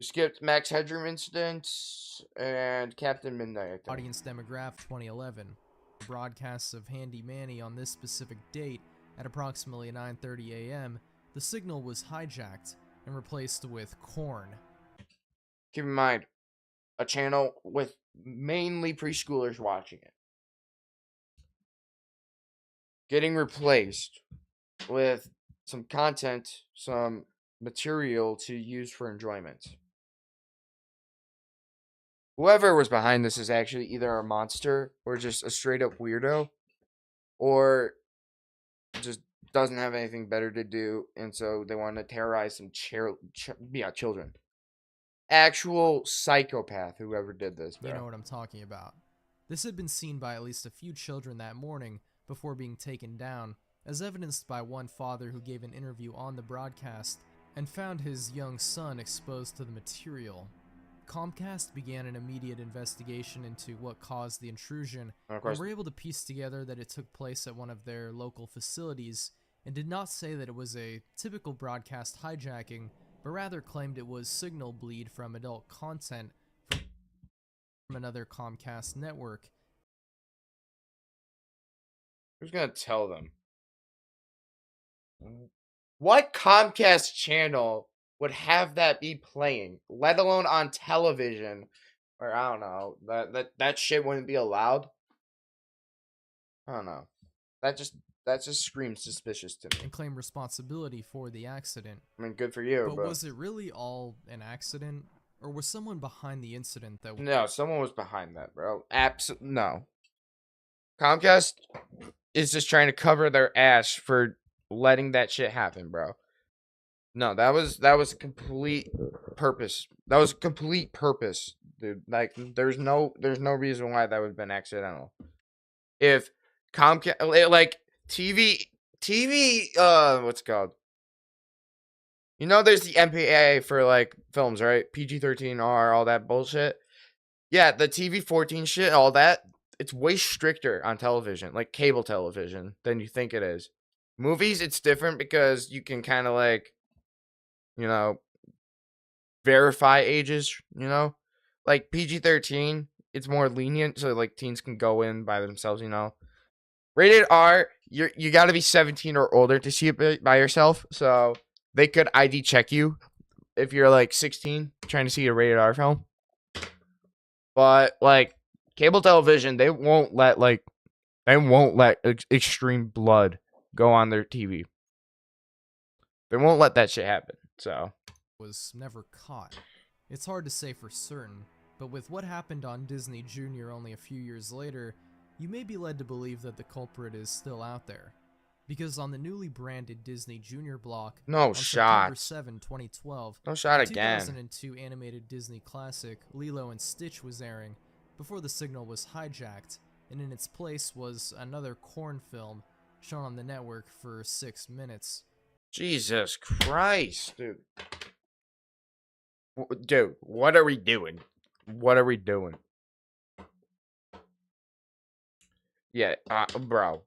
Speaker 1: You skipped Max Headroom incident and Captain Midnight, I think.
Speaker 9: Audience demographic 2011. Broadcasts of Handy Manny on this specific date at approximately 9:30 a.m. the signal was hijacked and replaced with corn.
Speaker 1: Keep in mind, a channel with mainly preschoolers watching it. Getting replaced with some content, some material to use for enjoyment. Whoever was behind this is actually either a monster or just a straight up weirdo, or just doesn't have anything better to do, and so they want to terrorize some children. Actual psychopath, whoever did this, bro.
Speaker 9: You know what I'm talking about. This had been seen by at least a few children that morning before being taken down, as evidenced by one father who gave an interview on the broadcast and found his young son exposed to the material. Comcast began an immediate investigation into what caused the intrusion, and were able to piece together that it took place at one of their local facilities, and did not say that it was a typical broadcast hijacking, but rather claimed it was signal bleed from adult content from another Comcast network.
Speaker 1: Who's gonna tell them? What Comcast channel would have that be playing, let alone on television? Or I don't know, that shit wouldn't be allowed. I don't know. That just screams suspicious to me.
Speaker 9: And claim responsibility for the accident.
Speaker 1: I mean, good for you,
Speaker 9: but was it really all an accident, or was someone behind the incident that?
Speaker 1: No, someone was behind that, bro. Absolutely no. Comcast is just trying to cover their ass for letting that shit happen, bro. No, that was a complete purpose. That was a complete purpose, dude. Like, there's no reason why that would have been accidental. If Comcast, like, TV, what's it called? You know, there's the MPAA for, like, films, right? PG-13R, all that bullshit. Yeah, the TV-14 shit, all that, it's way stricter on television, like cable television, than you think it is. Movies, it's different because you can kind of, like, you know, verify ages, you know? Like, PG-13, it's more lenient, so, like, teens can go in by themselves, you know? Rated R, you gotta be 17 or older to see it by yourself, so they could ID check you if you're, like, 16 trying to see a rated R film. But, like, cable television, they won't let extreme blood go on their TV. They won't let that shit happen, so.
Speaker 9: Was never caught. It's hard to say for certain, but with what happened on Disney Junior only a few years later, you may be led to believe that the culprit is still out there. Because on the newly branded Disney Junior block,
Speaker 1: no
Speaker 9: on
Speaker 1: shot.
Speaker 9: September 7, 2012,
Speaker 1: no shot
Speaker 9: the
Speaker 1: again.
Speaker 9: 2002 animated Disney classic Lilo and Stitch was airing before the signal was hijacked, and in its place was another corn film shown on the network for 6 minutes.
Speaker 1: Jesus Christ, dude. Dude, what are we doing? What are we doing? Yeah, bro.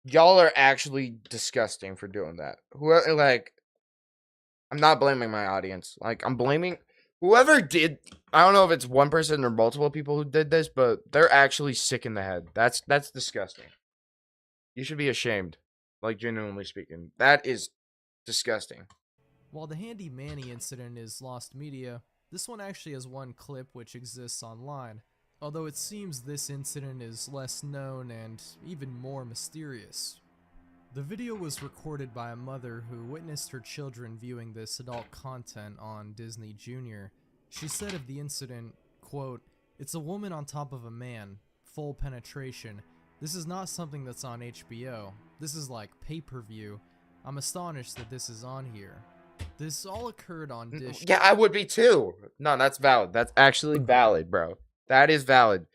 Speaker 1: Y'all are actually disgusting for doing that. Whoever, like, I'm not blaming my audience. Like, I'm blaming whoever did. I don't know if it's one person or multiple people who did this, but they're actually sick in the head. That's disgusting. You should be ashamed. Like, genuinely speaking. That is disgusting.
Speaker 9: While the Handy Manny incident is lost media, this one actually has one clip which exists online, although it seems this incident is less known and even more mysterious. The video was recorded by a mother who witnessed her children viewing this adult content on Disney Junior. She said of the incident, quote, "It's a woman on top of a man, full penetration. This is not something that's on HBO. This is like pay-per-view. I'm astonished that this is on here." This all occurred on Dish.
Speaker 1: Yeah, I would be too. No, that's valid. That's actually valid, bro. That is valid.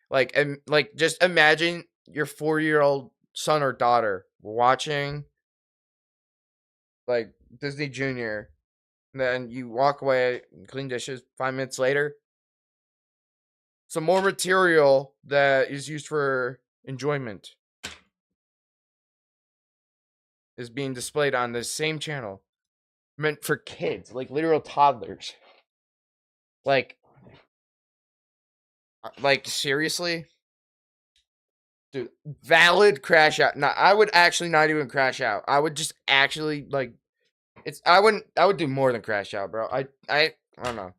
Speaker 1: Like, just imagine your 4-year-old son or daughter watching, like, Disney Junior, and then you walk away and clean dishes 5 minutes later. Some more material that is used for enjoyment is being displayed on the same channel. Meant for kids, like literal toddlers. Like seriously? Dude, valid crash out. No, I would actually not even crash out. I would just actually, like, I would do more than crash out, bro. I don't know.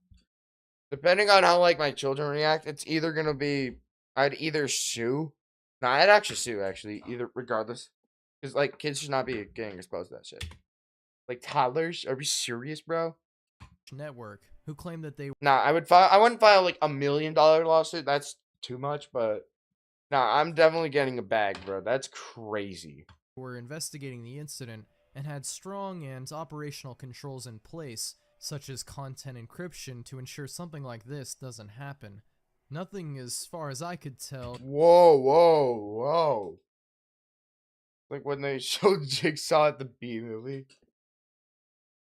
Speaker 1: Depending on how like my children react, it's either gonna be I'd either sue. No, I'd actually sue either regardless. Because like kids should not be getting exposed to that shit. Like toddlers? Are we serious, bro?
Speaker 9: Network, who claimed that they
Speaker 1: Nah, I wouldn't file like $1 million lawsuit. That's too much, but nah, I'm definitely getting a bag, bro. That's crazy.
Speaker 9: were investigating the incident and had strong and operational controls in place, such as content encryption, to ensure something like this doesn't happen. Nothing, as far as I could tell.
Speaker 1: Whoa, whoa, whoa. Like when they showed Jigsaw at the B movie.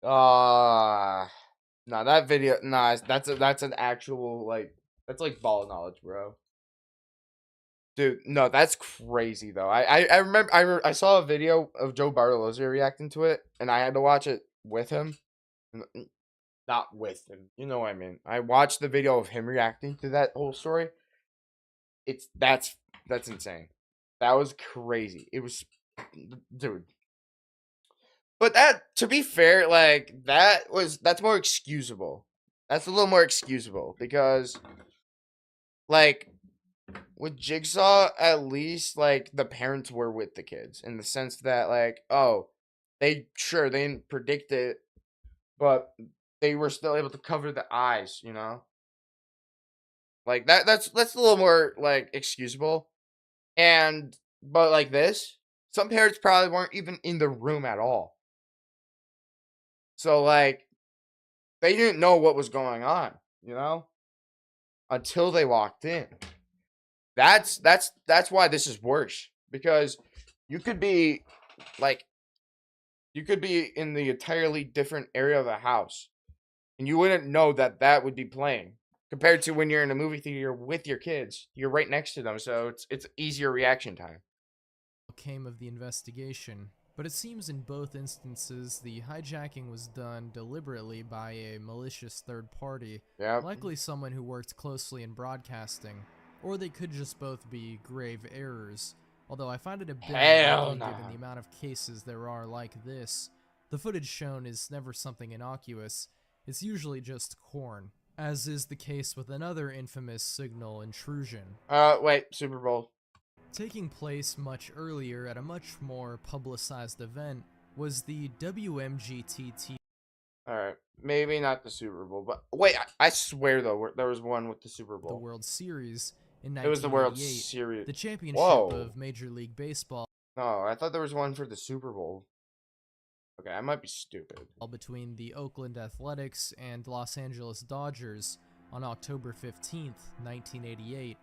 Speaker 1: Nah, that video, nah, that's an actual, like, that's like ball knowledge, bro. Dude, no, that's crazy though. I remember I saw a video of Joe Bartolozzi reacting to it, and I had to watch it with him. Not with him, you know what I mean. I watched the video of him reacting to that whole story. That's insane. That was crazy. It was, dude. But that, to be fair, like that's more excusable. That's a little more excusable because, like, with Jigsaw, at least like the parents were with the kids in the sense that like, oh, they didn't predict it, but they were still able to cover the eyes, you know? Like that's a little more like excusable. But like this, some parents probably weren't even in the room at all. So like they didn't know what was going on, you know? Until they walked in. That's why this is worse. Because you could be in the entirely different area of the house, and you wouldn't know that would be playing. Compared to when you're in a movie theater with your kids, you're right next to them, so it's easier reaction time.
Speaker 9: Came of the investigation, but it seems in both instances the hijacking was done deliberately by a malicious third party, likely someone who worked closely in broadcasting, or they could just both be grave errors. Although I find it a bit unlikely given the amount of cases there are like this. The footage shown is never something innocuous, it's usually just corn, as is the case with another infamous signal intrusion.
Speaker 1: Wait, Super Bowl.
Speaker 9: Taking place much earlier at a much more publicized event was the WMGTT.
Speaker 1: Alright, maybe not the Super Bowl, but wait, I swear though, there was one with the Super Bowl.
Speaker 9: The World Series in 1988.
Speaker 1: It was the World Series.
Speaker 9: The championship of Major League Baseball.
Speaker 1: No, I thought there was one for the Super Bowl. Okay, I might be stupid.
Speaker 9: Between the Oakland Athletics and Los Angeles Dodgers on October 15th, 1988.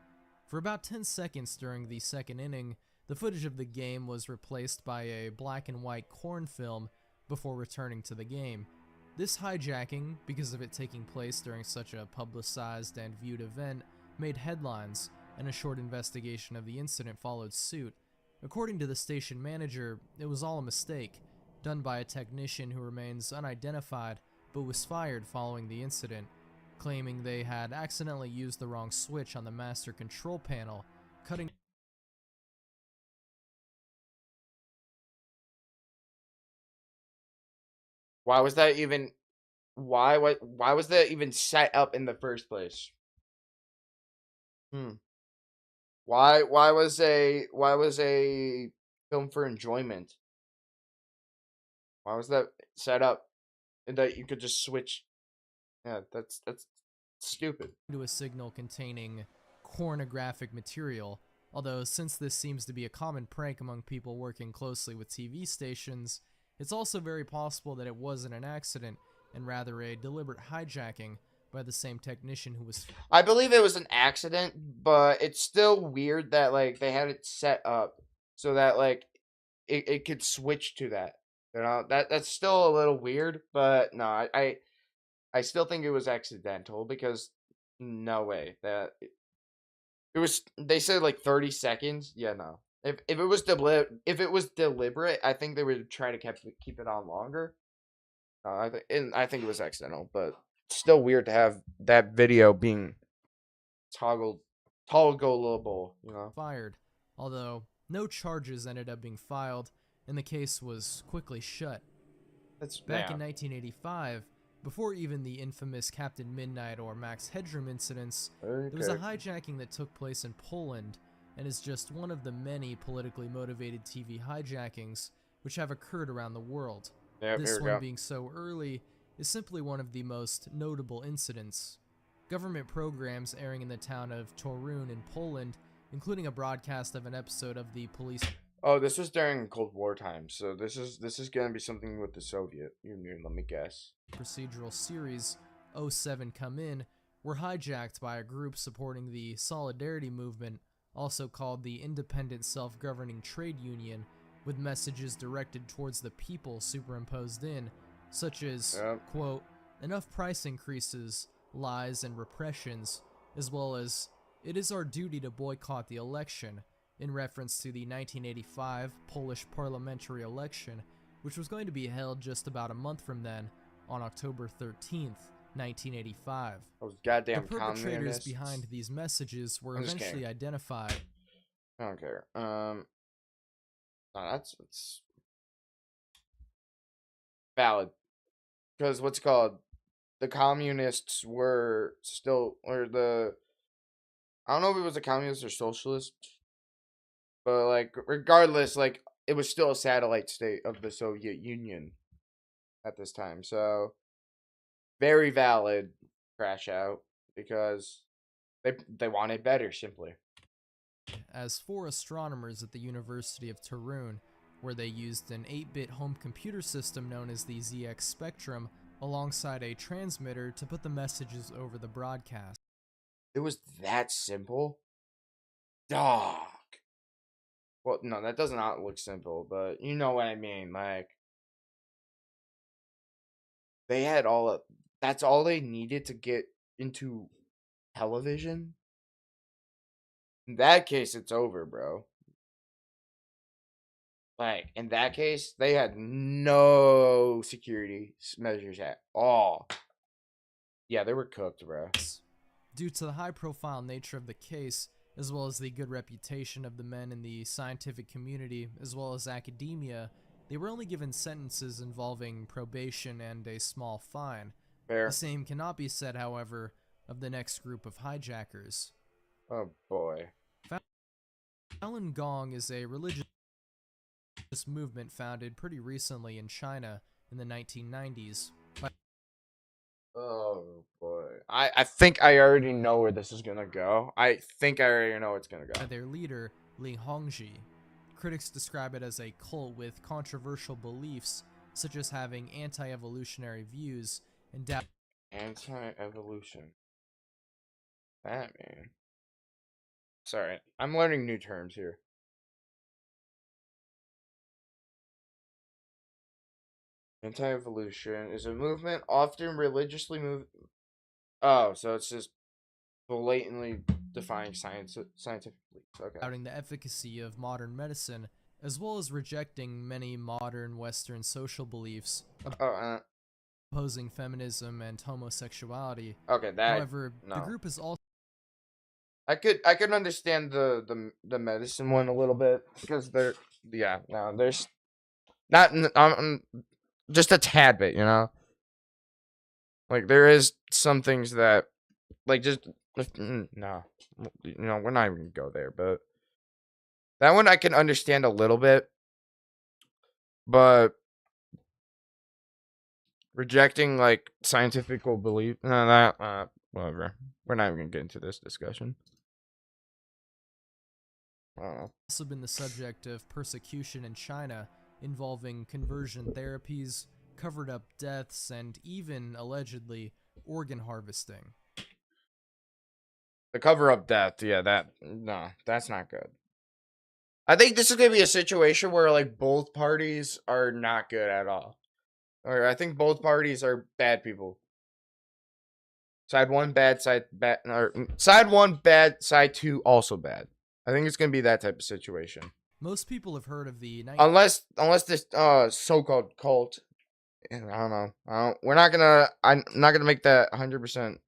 Speaker 9: For about 10 seconds during the second inning, the footage of the game was replaced by a black and white corn film before returning to the game. This hijacking, because of it taking place during such a publicized and viewed event, made headlines, and a short investigation of the incident followed suit. According to the station manager, it was all a mistake, done by a technician who remains unidentified but was fired following the incident, claiming they had accidentally used the wrong switch on the master control panel, cutting.
Speaker 1: Why was that even set up in the first place? Why was a film for enjoyment? Why was that set up and that you could just switch? Yeah, that's stupid.
Speaker 9: To a signal containing pornographic material, although since this seems to be a common prank among people working closely with TV stations, it's also very possible that it wasn't an accident and rather a deliberate hijacking by the same technician who was.
Speaker 1: I believe it was an accident, but it's still weird that like they had it set up so that like it could switch to that. You know, that's still a little weird, but no, I still think it was accidental because no way that it was. They said like 30 seconds. Yeah, no. If it was deliberate, I think they would try to keep it on longer. I think it was accidental, but it's still weird to have that video being toggleable, you know.
Speaker 9: Fired, although no charges ended up being filed, and the case was quickly shut. Back in 1985, before even the infamous Captain Midnight or Max Headroom incidents, there was a hijacking that took place in Poland, and is just one of the many politically motivated TV hijackings which have occurred around the world. This one being so early is simply one of the most notable incidents. Government programs airing in the town of Torun in Poland, including a broadcast of an episode of the police.
Speaker 1: Oh, this was during Cold War time, so this is gonna be something with the Soviet Union, let me guess.
Speaker 9: Procedural series 07 Come In were hijacked by a group supporting the Solidarity Movement, also called the Independent Self-Governing Trade Union, with messages directed towards the people superimposed in, such as, quote, enough price increases, lies, and repressions, as well as, it is our duty to boycott the election, in reference to the 1985 Polish parliamentary election, which was going to be held just about a month from then, on October 13th, 1985.
Speaker 1: Those goddamn
Speaker 9: the perpetrators
Speaker 1: communists
Speaker 9: behind these messages were eventually identified.
Speaker 1: I don't care. No, that's valid. Because what's it called? The communists were still, or the, I don't know if it was a communist or socialist, but like regardless, like it was still a satellite state of the Soviet Union at this time. So very valid crash out because they wanted better, simply.
Speaker 9: As 4 astronomers at the University of Torun, where they used an 8-bit home computer system known as the ZX Spectrum alongside a transmitter to put the messages over the broadcast.
Speaker 1: It was that simple? Dog. Well, no, that does not look simple, but you know what I mean. Like, they had that's all they needed to get into television? In that case, it's over, bro. Like, in that case, they had no security measures at all. Yeah, they were cooked, bro.
Speaker 9: Due to the high-profile nature of the case, as well as the good reputation of the men in the scientific community, as well as academia, they were only given sentences involving probation and a small fine.
Speaker 1: Fair.
Speaker 9: The same cannot be said, however, of the next group of hijackers.
Speaker 1: Oh, boy.
Speaker 9: Falun Gong is a religious movement founded pretty recently in China in the 1990s.
Speaker 1: Oh, boy. I think I already know where this is gonna go. I think I already know it's gonna go.
Speaker 9: By their leader, Li Hongzhi. Critics describe it as a cult with controversial beliefs, such as having anti-evolutionary views and
Speaker 1: anti-evolution. That, man. Sorry, I'm learning new terms here. Anti-evolution is a movement often religiously Oh, so it's just blatantly defying scientific beliefs. Okay.
Speaker 9: Doubting the efficacy of modern medicine, as well as rejecting many modern Western social beliefs, opposing feminism and homosexuality.
Speaker 1: Okay, that.
Speaker 9: However, the group is also.
Speaker 1: I could understand the medicine one a little bit because there's not just a tad bit, you know. Like there is some things that, like just no, you know, we're not even gonna go there, but that one I can understand a little bit, but rejecting like scientific belief, whatever. We're not even gonna get into this discussion.
Speaker 9: Also been the subject of persecution in China involving conversion therapies, covered up deaths, and even allegedly organ harvesting.
Speaker 1: The cover up death, yeah, that's not good. I think this is gonna be a situation where like both parties are not good at all. Or I think both parties are bad people. Side one bad, side bad, or side one bad, side two also bad. I think it's gonna be that type of situation.
Speaker 9: Most people have heard of the
Speaker 1: unless this so-called cult. And I don't know. I'm not gonna make that 100%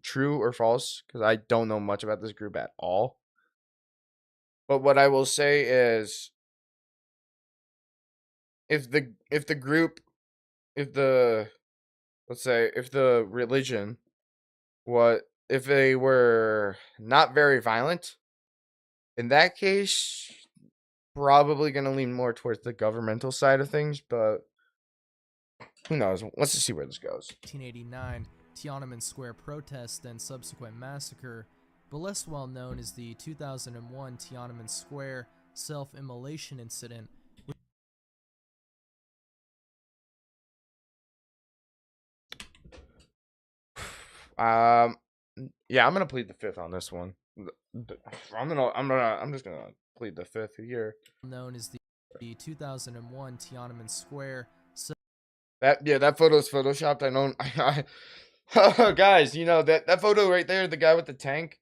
Speaker 1: true or false because I don't know much about this group at all. But what I will say is, if the group if the, let's say, if the religion, if they were not very violent, in that case, probably going to lean more towards the governmental side of things, but who knows? Let's just see where this goes.
Speaker 9: 1989 Tiananmen Square protest and subsequent massacre, but less well known is the 2001 Tiananmen Square self-immolation incident.
Speaker 1: Yeah, I'm gonna plead the fifth on this one. I'm just gonna plead the fifth here.
Speaker 9: Known as the 2001 Tiananmen Square.
Speaker 1: That photo is photoshopped. I know. Guys, you know that photo right there, the guy with the tank.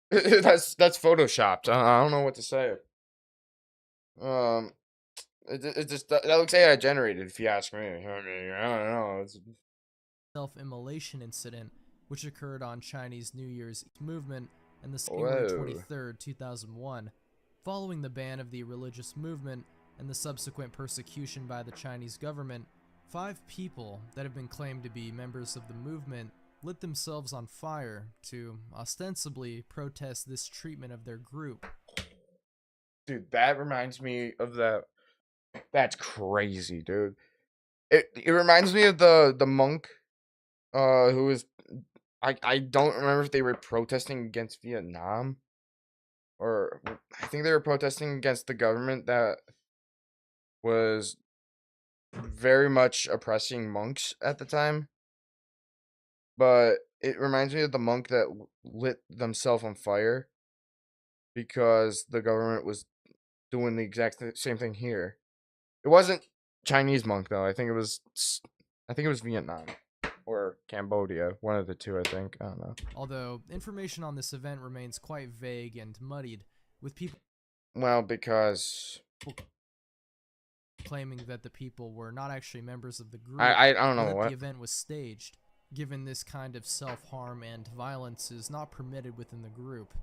Speaker 1: that's photoshopped. I don't know what to say. It just that looks AI generated, if you ask me. I mean, I don't know. It's
Speaker 9: self-immolation incident, which occurred on Chinese New Year's movement and the January 23rd, 2001. Following the ban of the religious movement and the subsequent persecution by the Chinese government, 5 people that have been claimed to be members of the movement lit themselves on fire to ostensibly protest this treatment of their group.
Speaker 1: Dude, that reminds me of that. That's crazy, dude. It reminds me of the monk, who was, I don't remember if they were protesting against Vietnam, or I think they were protesting against the government that was very much oppressing monks at the time. But it reminds me of the monk that lit themselves on fire because the government was doing the exact same thing here. It wasn't Chinese monk though. I think it was Vietnam or Cambodia, one of the two. I think. I don't know.
Speaker 9: Although information on this event remains quite vague and muddied, with people.
Speaker 1: Well, because
Speaker 9: claiming that the people were not actually members of the group.
Speaker 1: I don't know what
Speaker 9: the event was staged. Given this kind of self-harm and violence is not permitted within the group.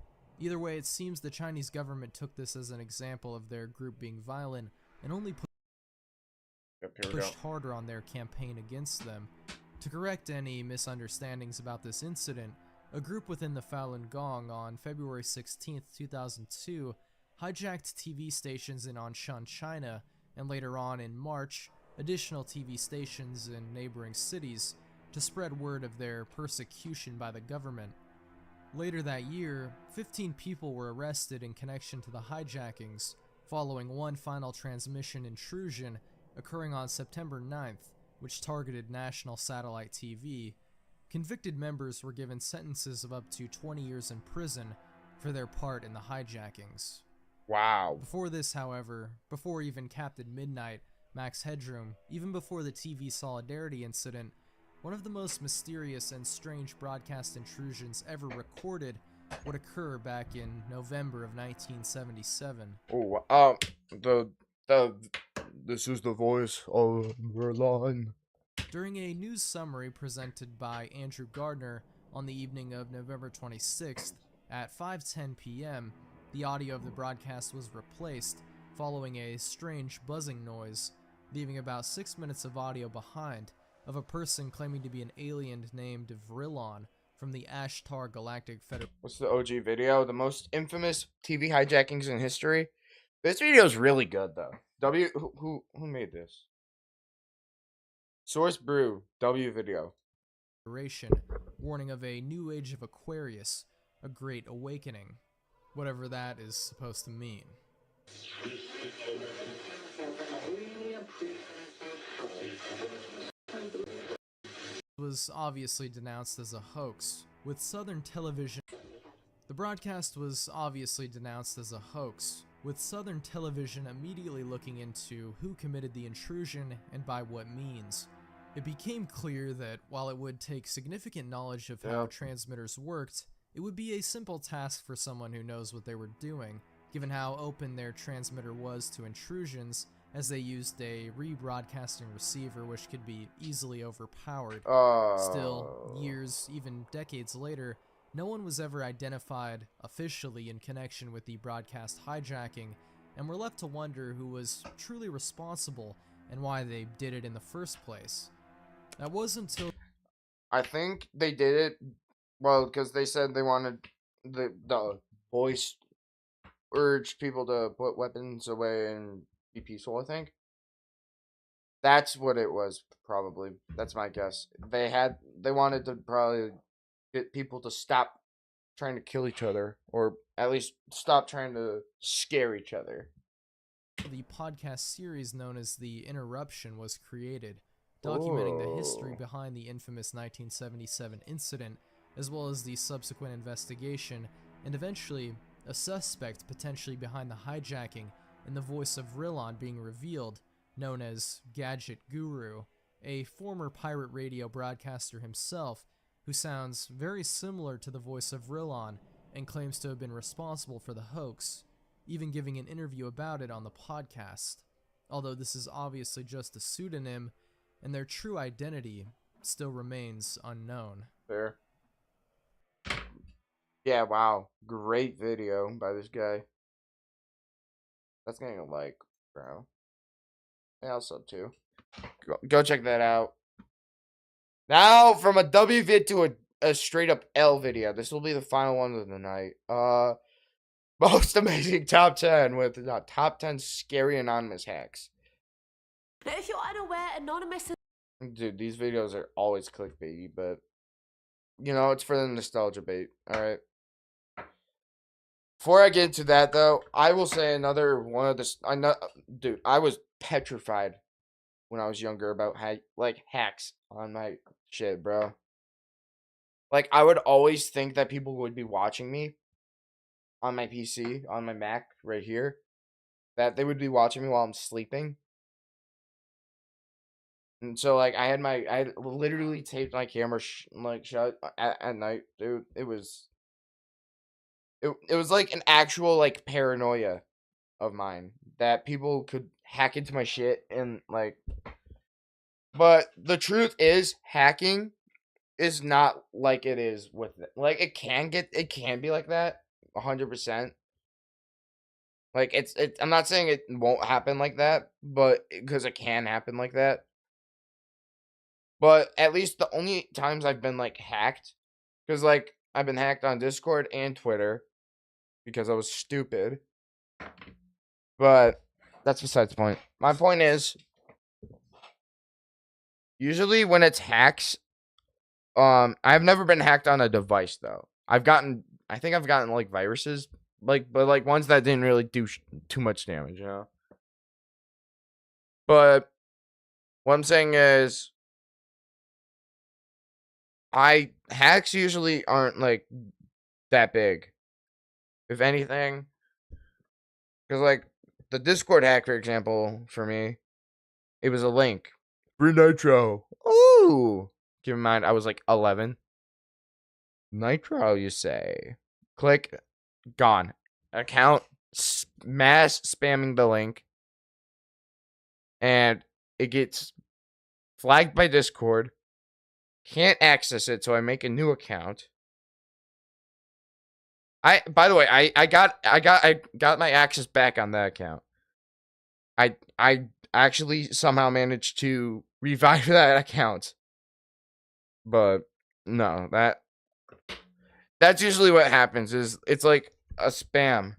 Speaker 9: Either way, it seems the Chinese government took this as an example of their group being violent and only pushed harder on their campaign against them. To correct any misunderstandings about this incident, a group within the Falun Gong on February 16, 2002 hijacked TV stations in Anshan, China, and later on in March, additional TV stations in neighboring cities to spread word of their persecution by the government. Later that year, 15 people were arrested in connection to the hijackings, following one final transmission intrusion occurring on September 9th, which targeted national satellite TV. Convicted members were given sentences of up to 20 years in prison for their part in the hijackings.
Speaker 1: Wow.
Speaker 9: Before this, however, before even Captain Midnight, Max Headroom, even before the TV Solidarity incident, one of the most mysterious and strange broadcast intrusions ever recorded would occur back in November of 1977.
Speaker 1: Oh, this is the voice of Merlin.
Speaker 9: During a news summary presented by Andrew Gardner on the evening of November 26th at 5:10 p.m., the audio of the broadcast was replaced following a strange buzzing noise, leaving about 6 minutes of audio behind of a person claiming to be an alien named Vrillon from the Ashtar Galactic Federation.
Speaker 1: What's the OG video? The most infamous TV hijackings in history? This video is really good though. Who made this? Source Brew W video.
Speaker 9: Warning of a new age of Aquarius, a great awakening, whatever that is supposed to mean. Was obviously denounced as a hoax, with Southern Television. The broadcast was obviously denounced as a hoax, with Southern Television immediately looking into who committed the intrusion and by what means. It became clear that while it would take significant knowledge of how transmitters worked, it would be a simple task for someone who knows what they were doing, given how open their transmitter was to intrusions, as they used a rebroadcasting receiver which could be easily overpowered. Still, years, even decades later, no one was ever identified officially in connection with the broadcast hijacking, and we're left to wonder who was truly responsible and why they did it in the first place. That wasn't until
Speaker 1: I think they did it, well, because they said they wanted the voice urged people to put weapons away and be peaceful, I think. That's what it was, probably. That's my guess. They wanted to probably get people to stop trying to kill each other, or at least stop trying to scare each other.
Speaker 9: the podcast series known as The Interruption was created, documenting the history behind the infamous 1977 incident, as well as the subsequent investigation, and eventually a suspect potentially behind the hijacking in the voice of Rillon being revealed, known as Gadget Guru, a former pirate radio broadcaster himself, who sounds very similar to the voice of Rillon and claims to have been responsible for the hoax, even giving an interview about it on the podcast. Although this is obviously just a pseudonym, and their true identity still remains unknown.
Speaker 1: Fair. Yeah, wow. Great video by this guy. That's getting a like, bro. Yeah, I'll sub too. Go check that out. Now, from a W vid to a straight up L video. This will be the final one of the night. Most amazing top 10 with top 10 scary anonymous hacks.
Speaker 12: Now, if you're unaware, Anonymous...
Speaker 1: Dude, these videos are always clickbaity, but, you know, it's for the nostalgia bait, alright? Before I get into that, though, I will say another one of the... Dude, I was petrified when I was younger about, hacks on my shit, bro. Like, I would always think that people would be watching me on my PC, on my Mac, right here. That they would be watching me while I'm sleeping. And so, like, I literally taped my camera, shut at night, dude. It was like an actual, like, paranoia of mine. That people could hack into my shit and, like... But the truth is, hacking is not like it is with... Like, it can be like that, 100%. Like, I'm not saying it won't happen like that, but... Because it can happen like that. But at least the only times I've been, like, hacked, because, like, I've been hacked on Discord and Twitter, because I was stupid. But that's besides the point. My point is, usually when it's hacks, I've never been hacked on a device, though. I think I've gotten, like, viruses, but, like, ones that didn't really do too much damage, you know? But what I'm saying is, hacks usually aren't, like, that big. If anything. Because, like, the Discord hack, for example, for me, it was a link. Free Nitro. Ooh. Keep in mind, I was, like, 11. Nitro, you say. Click. Gone. Account. Mass spamming the link. And it gets flagged by Discord. Can't access it, so I make a new account. By the way, I got my access back on that account. I actually somehow managed to revive that account. But no, that's usually what happens. Is it's like a spam.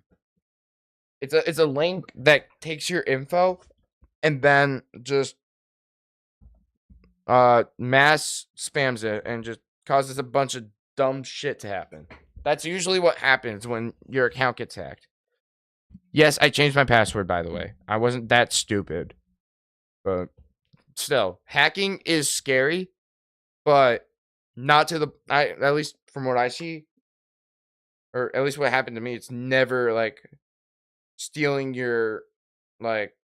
Speaker 1: It's a link that takes your info and then just mass spams it and just causes a bunch of dumb shit to happen. That's usually what happens when your account gets hacked. Yes, I changed my password, by the way. I wasn't that stupid. But still, hacking is scary, but not to the... at least from what I see, or at least what happened to me, it's never, like, stealing your, like,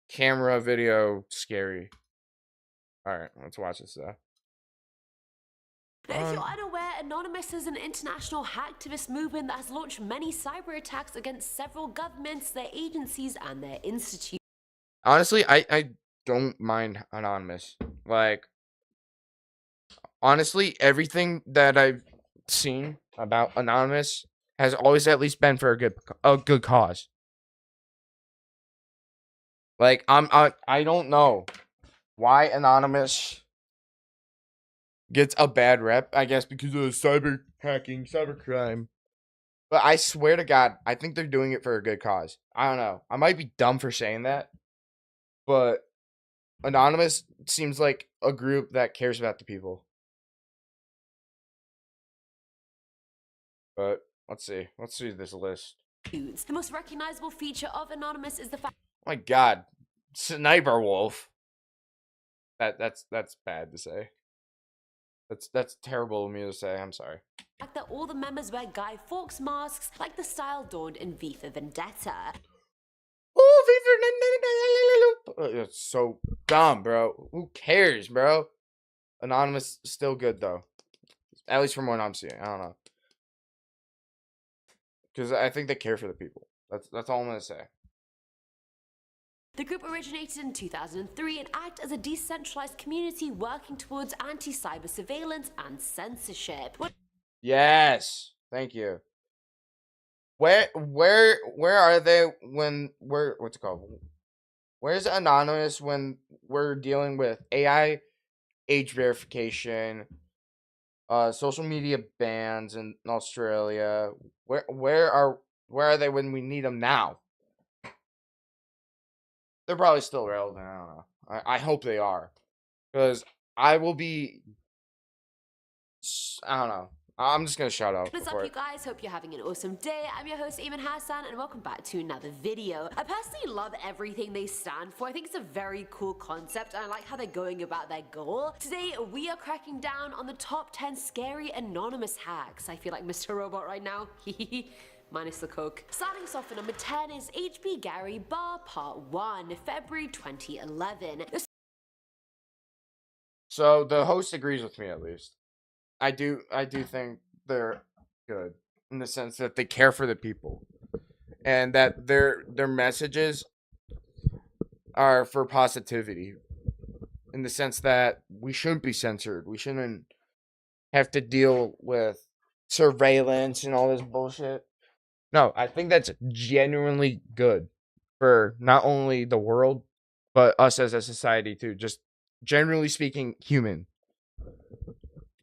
Speaker 1: camera video scary. Alright, let's watch this, though.
Speaker 12: Now, if you're unaware, Anonymous is an international hacktivist movement that has launched many cyber attacks against several governments, their agencies, and their institutes.
Speaker 1: Honestly, I don't mind Anonymous. Like, honestly, everything that I've seen about Anonymous has always at least been for a good cause. Like, I don't know why Anonymous gets a bad rep, I guess, because of cyber hacking, cybercrime. But I swear to God, I think they're doing it for a good cause. I don't know. I might be dumb for saying that, but Anonymous seems like a group that cares about the people. But let's see. Let's see this list.
Speaker 12: The most recognizable feature of Anonymous is the fact.
Speaker 1: Oh my God, Sniper Wolf. That's bad to say. That's terrible of me to say. I'm sorry.
Speaker 12: That all the members wear Guy Fawkes masks, like the style donned in V for Vendetta.
Speaker 1: Oh, V for Vendetta! It's so dumb, bro. Who cares, bro? Anonymous still good though, at least from what I'm seeing. I don't know, because I think they care for the people. That's all I'm gonna say.
Speaker 12: The group originated in 2003 and act as a decentralized community working towards anti-cyber surveillance and censorship.
Speaker 1: Yes, thank you. Where are they when what's it called? Where's Anonymous when we're dealing with AI, age verification, social media bans in Australia? Where are they when we need them now? They're probably still relevant. I don't know. I hope they are, because I will be. I don't know. I'm just gonna shout out.
Speaker 12: What's up, you guys? Hope you're having an awesome day. I'm your host, Eamon Hassan, and welcome back to another video. I personally love everything they stand for. I think it's a very cool concept, and I like how they're going about their goal. Today, we are cracking down on the top 10 scary anonymous hacks. I feel like Mr. Robot right now. Minus the coke. Starting us off at number 10 is HB Gary Bar Part 1, February 2011.
Speaker 1: So the host agrees with me, at least. I do think they're good in the sense that they care for the people, and that their messages are for positivity, in the sense that we shouldn't be censored. We shouldn't have to deal with surveillance and all this bullshit. No, I think that's genuinely good for not only the world, but us as a society too. Just generally speaking, human.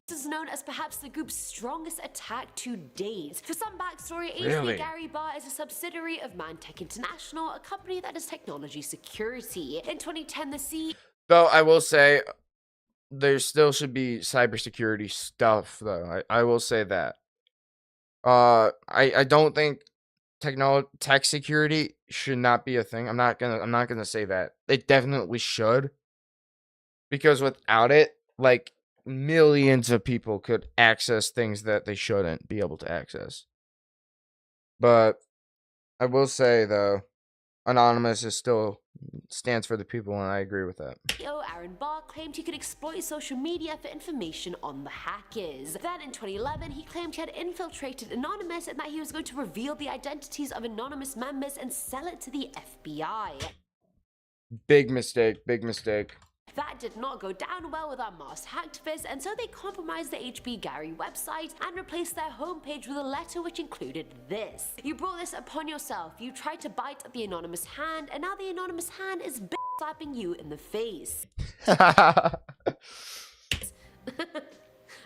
Speaker 12: This is known as perhaps the group's strongest attack to date. For some backstory,
Speaker 1: Really?
Speaker 12: HB Gary Bar is a subsidiary of Mantech International, a company that does technology security. In 2010, the CEO...
Speaker 1: Though I will say, there still should be cybersecurity stuff, though. I will say that. I don't think tech security should not be a thing. I'm not gonna say that. It definitely should, because without it, like, millions of people could access things that they shouldn't be able to access. But I will say, though, Anonymous still stands for the people, and I agree with that.
Speaker 12: CEO Aaron Barr claimed he could exploit social media for information on the hackers. Then in 2011, he claimed he had infiltrated Anonymous and that he was going to reveal the identities of Anonymous members and sell it to the FBI.
Speaker 1: Big mistake, big mistake.
Speaker 12: That did not go down well with our masked hacktivists, and so they compromised the HB Gary website and replaced their homepage with a letter which included this. You brought this upon yourself. You tried to bite at the anonymous hand, and now the anonymous hand is slapping you in the face.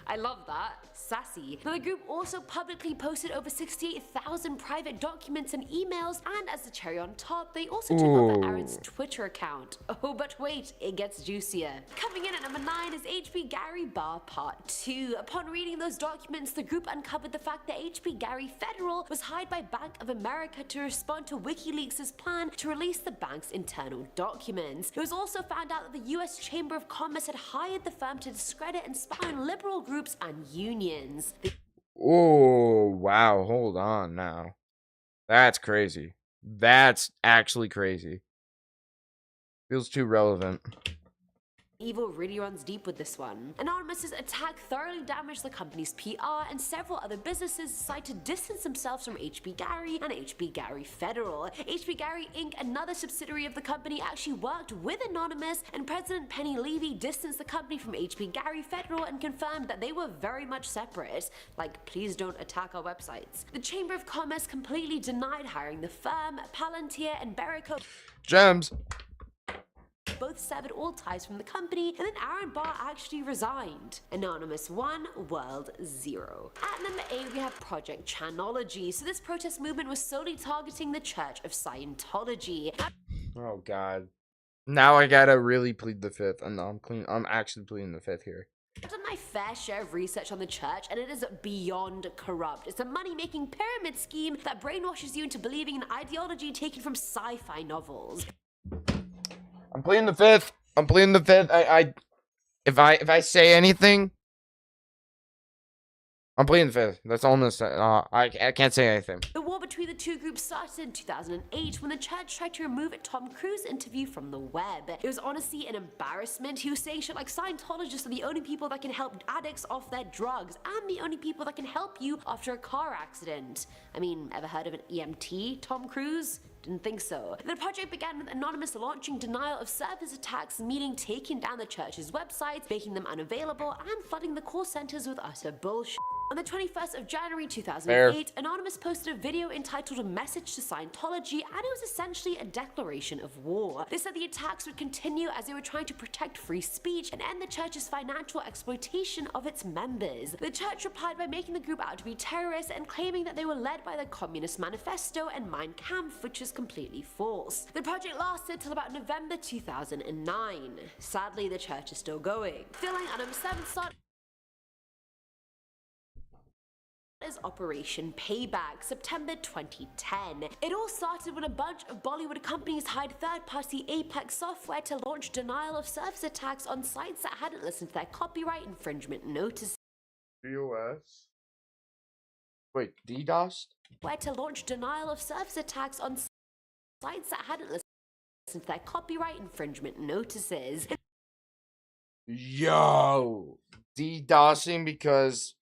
Speaker 12: I love that. Sassy. Now, the group also publicly posted over 68,000 private documents and emails, and as the cherry on top, they also took over Aaron's Twitter account. Oh, but wait, it gets juicier. Coming in at number 9 is HB Gary Bar Part 2. Upon reading those documents, the group uncovered the fact that HB Gary Federal was hired by Bank of America to respond to WikiLeaks' plan to release the bank's internal documents. It was also found out that the US Chamber of Commerce had hired the firm to discredit and spy on liberal groups and unions.
Speaker 1: Oh, wow. Hold on now. That's crazy. That's actually crazy. Feels too relevant.
Speaker 12: Evil really runs deep with this one. Anonymous's attack thoroughly damaged the company's PR, and several other businesses decided to distance themselves from HB Gary and HB Gary Federal. HB Gary Inc., another subsidiary of the company, actually worked with Anonymous, and President Penny Levy distanced the company from HB Gary Federal and confirmed that they were very much separate. Like, please don't attack our websites. The Chamber of Commerce completely denied hiring the firm. Palantir and Berico
Speaker 1: Gems.
Speaker 12: both severed all ties from the company, and then Aaron Barr actually resigned. Anonymous 1, World 0. At number 8, we have Project Chanology. So this protest movement was solely targeting the Church of Scientology.
Speaker 1: Oh God. Now I gotta really plead the fifth. I'm actually pleading the fifth here.
Speaker 12: I've done my fair share of research on the church, and it is beyond corrupt. It's a money-making pyramid scheme that brainwashes you into believing an ideology taken from sci-fi novels.
Speaker 1: I'm pleading the fifth. I'm pleading the fifth. If I say anything, I'm pleading the fifth. That's all I'm gonna say. I can't say anything.
Speaker 12: The war between the two groups started in 2008 when the church tried to remove a Tom Cruise interview from the web. It was honestly an embarrassment. He was saying shit like Scientologists are the only people that can help addicts off their drugs and the only people that can help you after a car accident. I mean, ever heard of an EMT, Tom Cruise? Didn't think so. The project began with Anonymous launching denial of service attacks, meaning taking down the church's websites, making them unavailable, and flooding the call centers with utter bullshit. On the 21st of January 2008, Anonymous posted a video entitled A Message to Scientology, and it was essentially a declaration of war. They said the attacks would continue as they were trying to protect free speech and end the church's financial exploitation of its members. The church replied by making the group out to be terrorists and claiming that they were led by the Communist Manifesto and Mein Kampf, which is completely false. The project lasted till about November 2009. Sadly, the church is still going. Filling Anonymous 7 started is Operation Payback, September 2010. It all started when a bunch of Bollywood companies hired third-party Apex software to launch denial of service attacks on sites that hadn't listened to their copyright infringement notices.
Speaker 1: DOS? Wait, DDoS?
Speaker 12: Where to launch denial of service attacks on sites that hadn't listened to their copyright infringement notices.
Speaker 1: Yo! DDoSing because...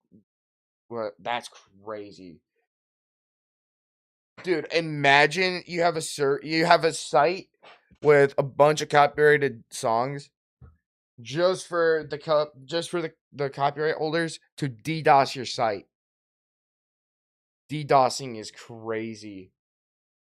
Speaker 1: What? That's crazy. Dude, imagine you have a site with a bunch of copyrighted songs just for the copyright holders to DDoS your site. DDoSing is crazy.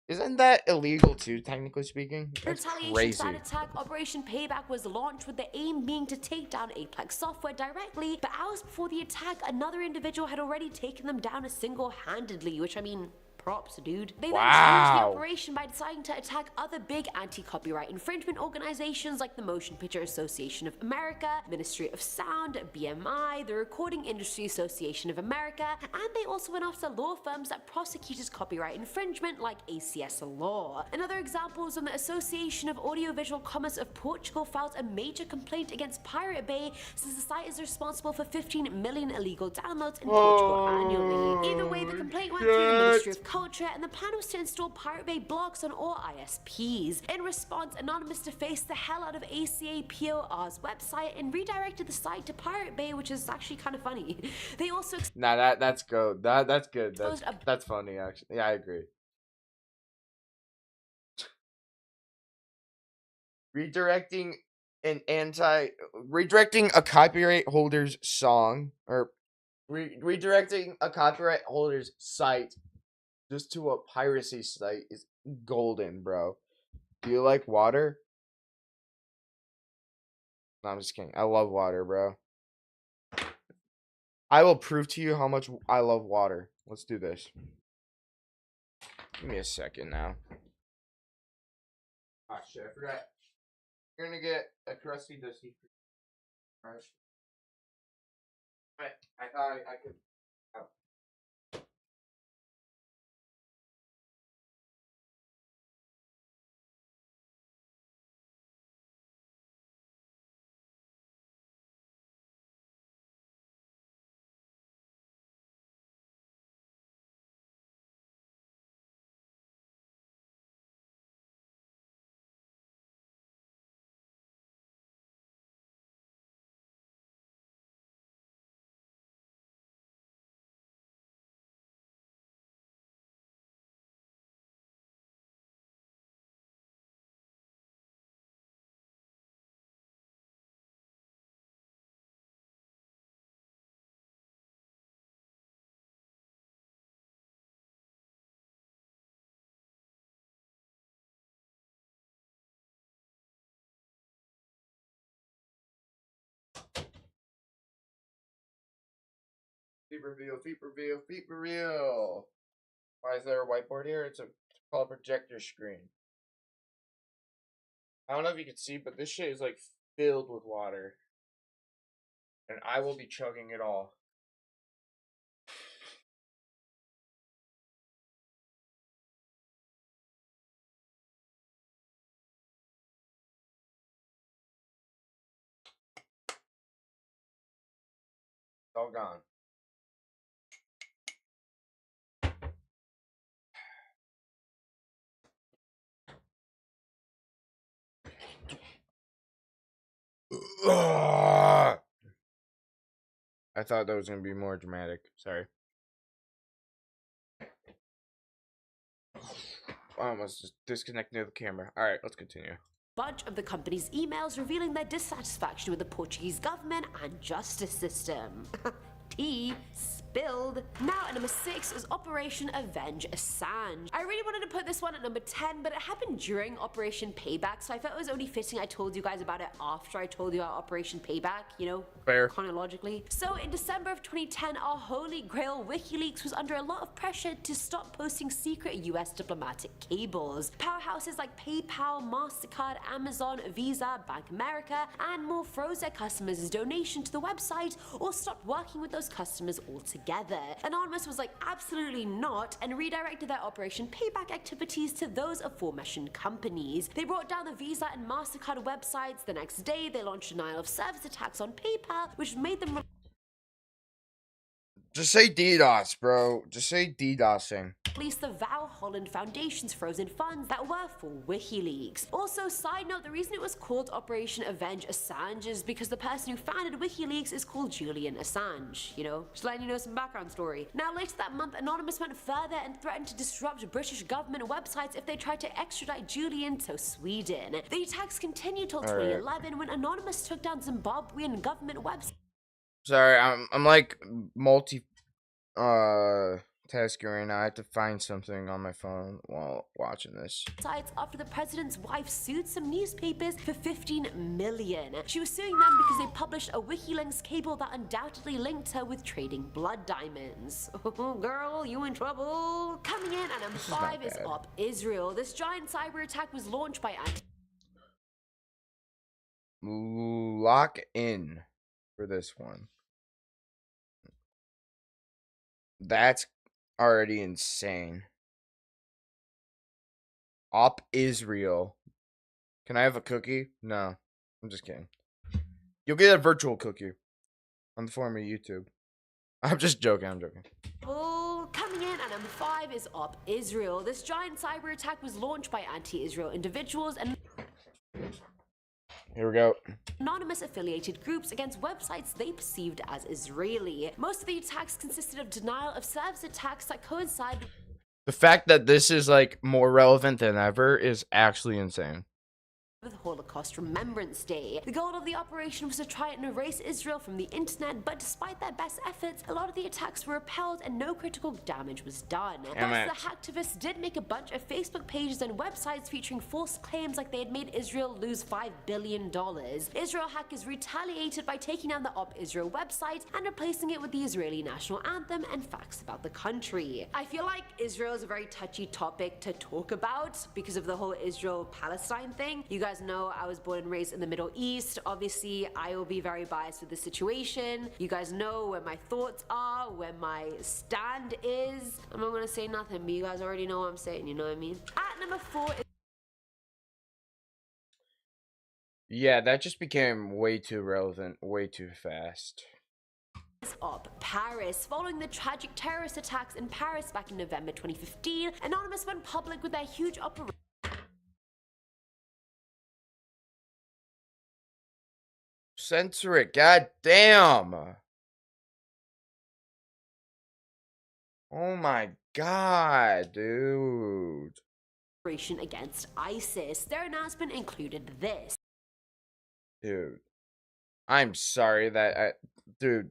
Speaker 1: Isn't that illegal too, technically speaking? That's crazy.
Speaker 12: Side attack Operation Payback was launched with the aim being to take down Apex software directly, but hours before the attack, another individual had already taken them down single-handedly, which, I mean, props, dude. They then changed the operation by deciding to attack other big anti-copyright infringement organizations like the Motion Picture Association of America, Ministry of Sound, BMI, the Recording Industry Association of America, and they also went after law firms that prosecuted copyright infringement like ACS Law. Another example is when the Association of Audiovisual Commerce of Portugal filed a major complaint against Pirate Bay since the site is responsible for 15 million illegal downloads in Portugal annually. Either way, the complaint went through the Ministry of Culture, and the plan was to install Pirate Bay blocks on all ISPs. In response, Anonymous defaced the hell out of ACAPOR's website and redirected the site to Pirate Bay, which is actually kind of funny. They also
Speaker 1: Nah, that's good. That's good. That's funny, actually. Yeah, I agree. Redirecting a copyright holder's song or redirecting a copyright holder's site just to a piracy site is golden, bro. Do you like water? No, I'm just kidding. I love water, bro. I will prove to you how much I love water. Let's do this. Give me a second now. Ah, shit, I forgot. You're gonna get a crusty dusty. Alright. But I thought I could. Feet reveal, feet reveal, feet reveal. Why is there a whiteboard here? It's called a projector screen. I don't know if you can see, but this shit is like filled with water. And I will be chugging it all. It's all gone. I thought that was going to be more dramatic. Sorry. I almost just disconnected the camera. Alright, let's continue.
Speaker 12: Bunch of the company's emails revealing their dissatisfaction with the Portuguese government and justice system. Tea spilled. Now at number 6 is Operation Avenge Assange. I really wanted to put this one at number 10, but it happened during Operation Payback, so I felt it was only fitting I told you guys about it after I told you about Operation Payback, you know,
Speaker 1: fair,
Speaker 12: chronologically. So in December of 2010, our holy grail WikiLeaks was under a lot of pressure to stop posting secret US diplomatic cables. Powerhouses like PayPal, MasterCard, Amazon, Visa, Bank America, and more froze their customers' donation to the website or stopped working with those customers altogether. Anonymous was like, absolutely not, and redirected their Operation Payback activities to those aforementioned companies. They brought down the Visa and MasterCard websites. The next day, they launched denial of service attacks on PayPal, which made them
Speaker 1: just say DDoS, bro. Just say DDoSing.
Speaker 12: Release the Val Holland Foundation's frozen funds that were for WikiLeaks. Also, side note, the reason it was called Operation Avenge Assange is because the person who founded WikiLeaks is called Julian Assange, you know? Just letting you know some background story. Now, later that month, Anonymous went further and threatened to disrupt British government websites if they tried to extradite Julian to Sweden. The attacks continued till 2011 when Anonymous took down Zimbabwean government websites.
Speaker 1: Sorry, I'm like tasking right now. I have to find something on my phone while watching this.
Speaker 12: After the president's wife sued some newspapers for $15 million. She was suing them because they published a WikiLeaks cable that undoubtedly linked her with trading blood diamonds. Oh, girl, you in trouble. Coming in at number 5 is Op Israel. This giant cyber attack was launched by
Speaker 1: Lock in for this one. That's already insane. Op Israel. Can I have a cookie? No. I'm just kidding. You'll get a virtual cookie on the form of YouTube. I'm just joking. I'm joking.
Speaker 12: Coming in at number 5 is Op Israel. This giant cyber attack was launched by anti-Israel individuals and
Speaker 1: here we go.
Speaker 12: Anonymous affiliated groups against websites they perceived as Israeli. Most of the attacks consisted of denial of service attacks that coincided.
Speaker 1: The fact that this is like more relevant than ever is actually insane.
Speaker 12: With Holocaust Remembrance Day. The goal of the operation was to try and erase Israel from the internet, but despite their best efforts, a lot of the attacks were repelled and no critical damage was done. Thus, the hacktivists did make a bunch of Facebook pages and websites featuring false claims like they had made Israel lose $5 billion. Israel hackers retaliated by taking down the Op Israel website and replacing it with the Israeli national anthem and facts about the country. I feel like Israel is a very touchy topic to talk about because of the whole Israel-Palestine thing. You guys know I was born and raised in the Middle East. Obviously, I will be very biased with the situation. You guys know where my thoughts are, where my stand is. I'm not gonna say nothing, but you guys already know what I'm saying, you know what I mean? At number 4 is
Speaker 1: yeah, that just became way too relevant, way too fast.
Speaker 12: Op Paris. Following the tragic terrorist attacks in Paris back in November 2015, Anonymous went public with their huge operation.
Speaker 1: Censor it, god damn. Oh my god, dude.
Speaker 12: Against ISIS. Their announcement included this.
Speaker 1: Dude. I'm sorry that dude.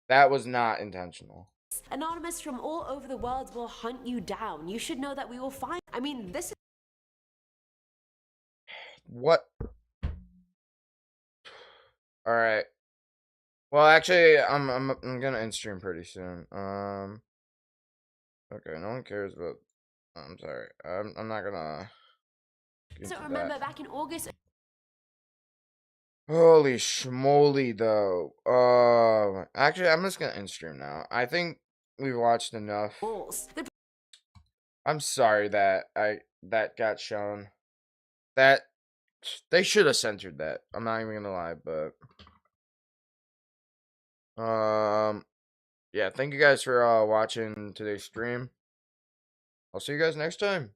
Speaker 1: That was not intentional.
Speaker 12: Anonymous from all over the world will hunt you down. You should know that we will find. I mean, this is.
Speaker 1: What? Alright. Well, actually, I'm gonna end stream pretty soon. Okay, no one cares about. I'm sorry. I'm not gonna. Get
Speaker 12: So
Speaker 1: into
Speaker 12: remember
Speaker 1: that.
Speaker 12: back in August.
Speaker 1: Holy schmoly, though. Actually, I'm just gonna end stream now. I think we've watched enough. I'm sorry that that got shown. That they should have censored that. I'm not even gonna lie, but yeah, thank you guys for watching today's stream. I'll see you guys next time.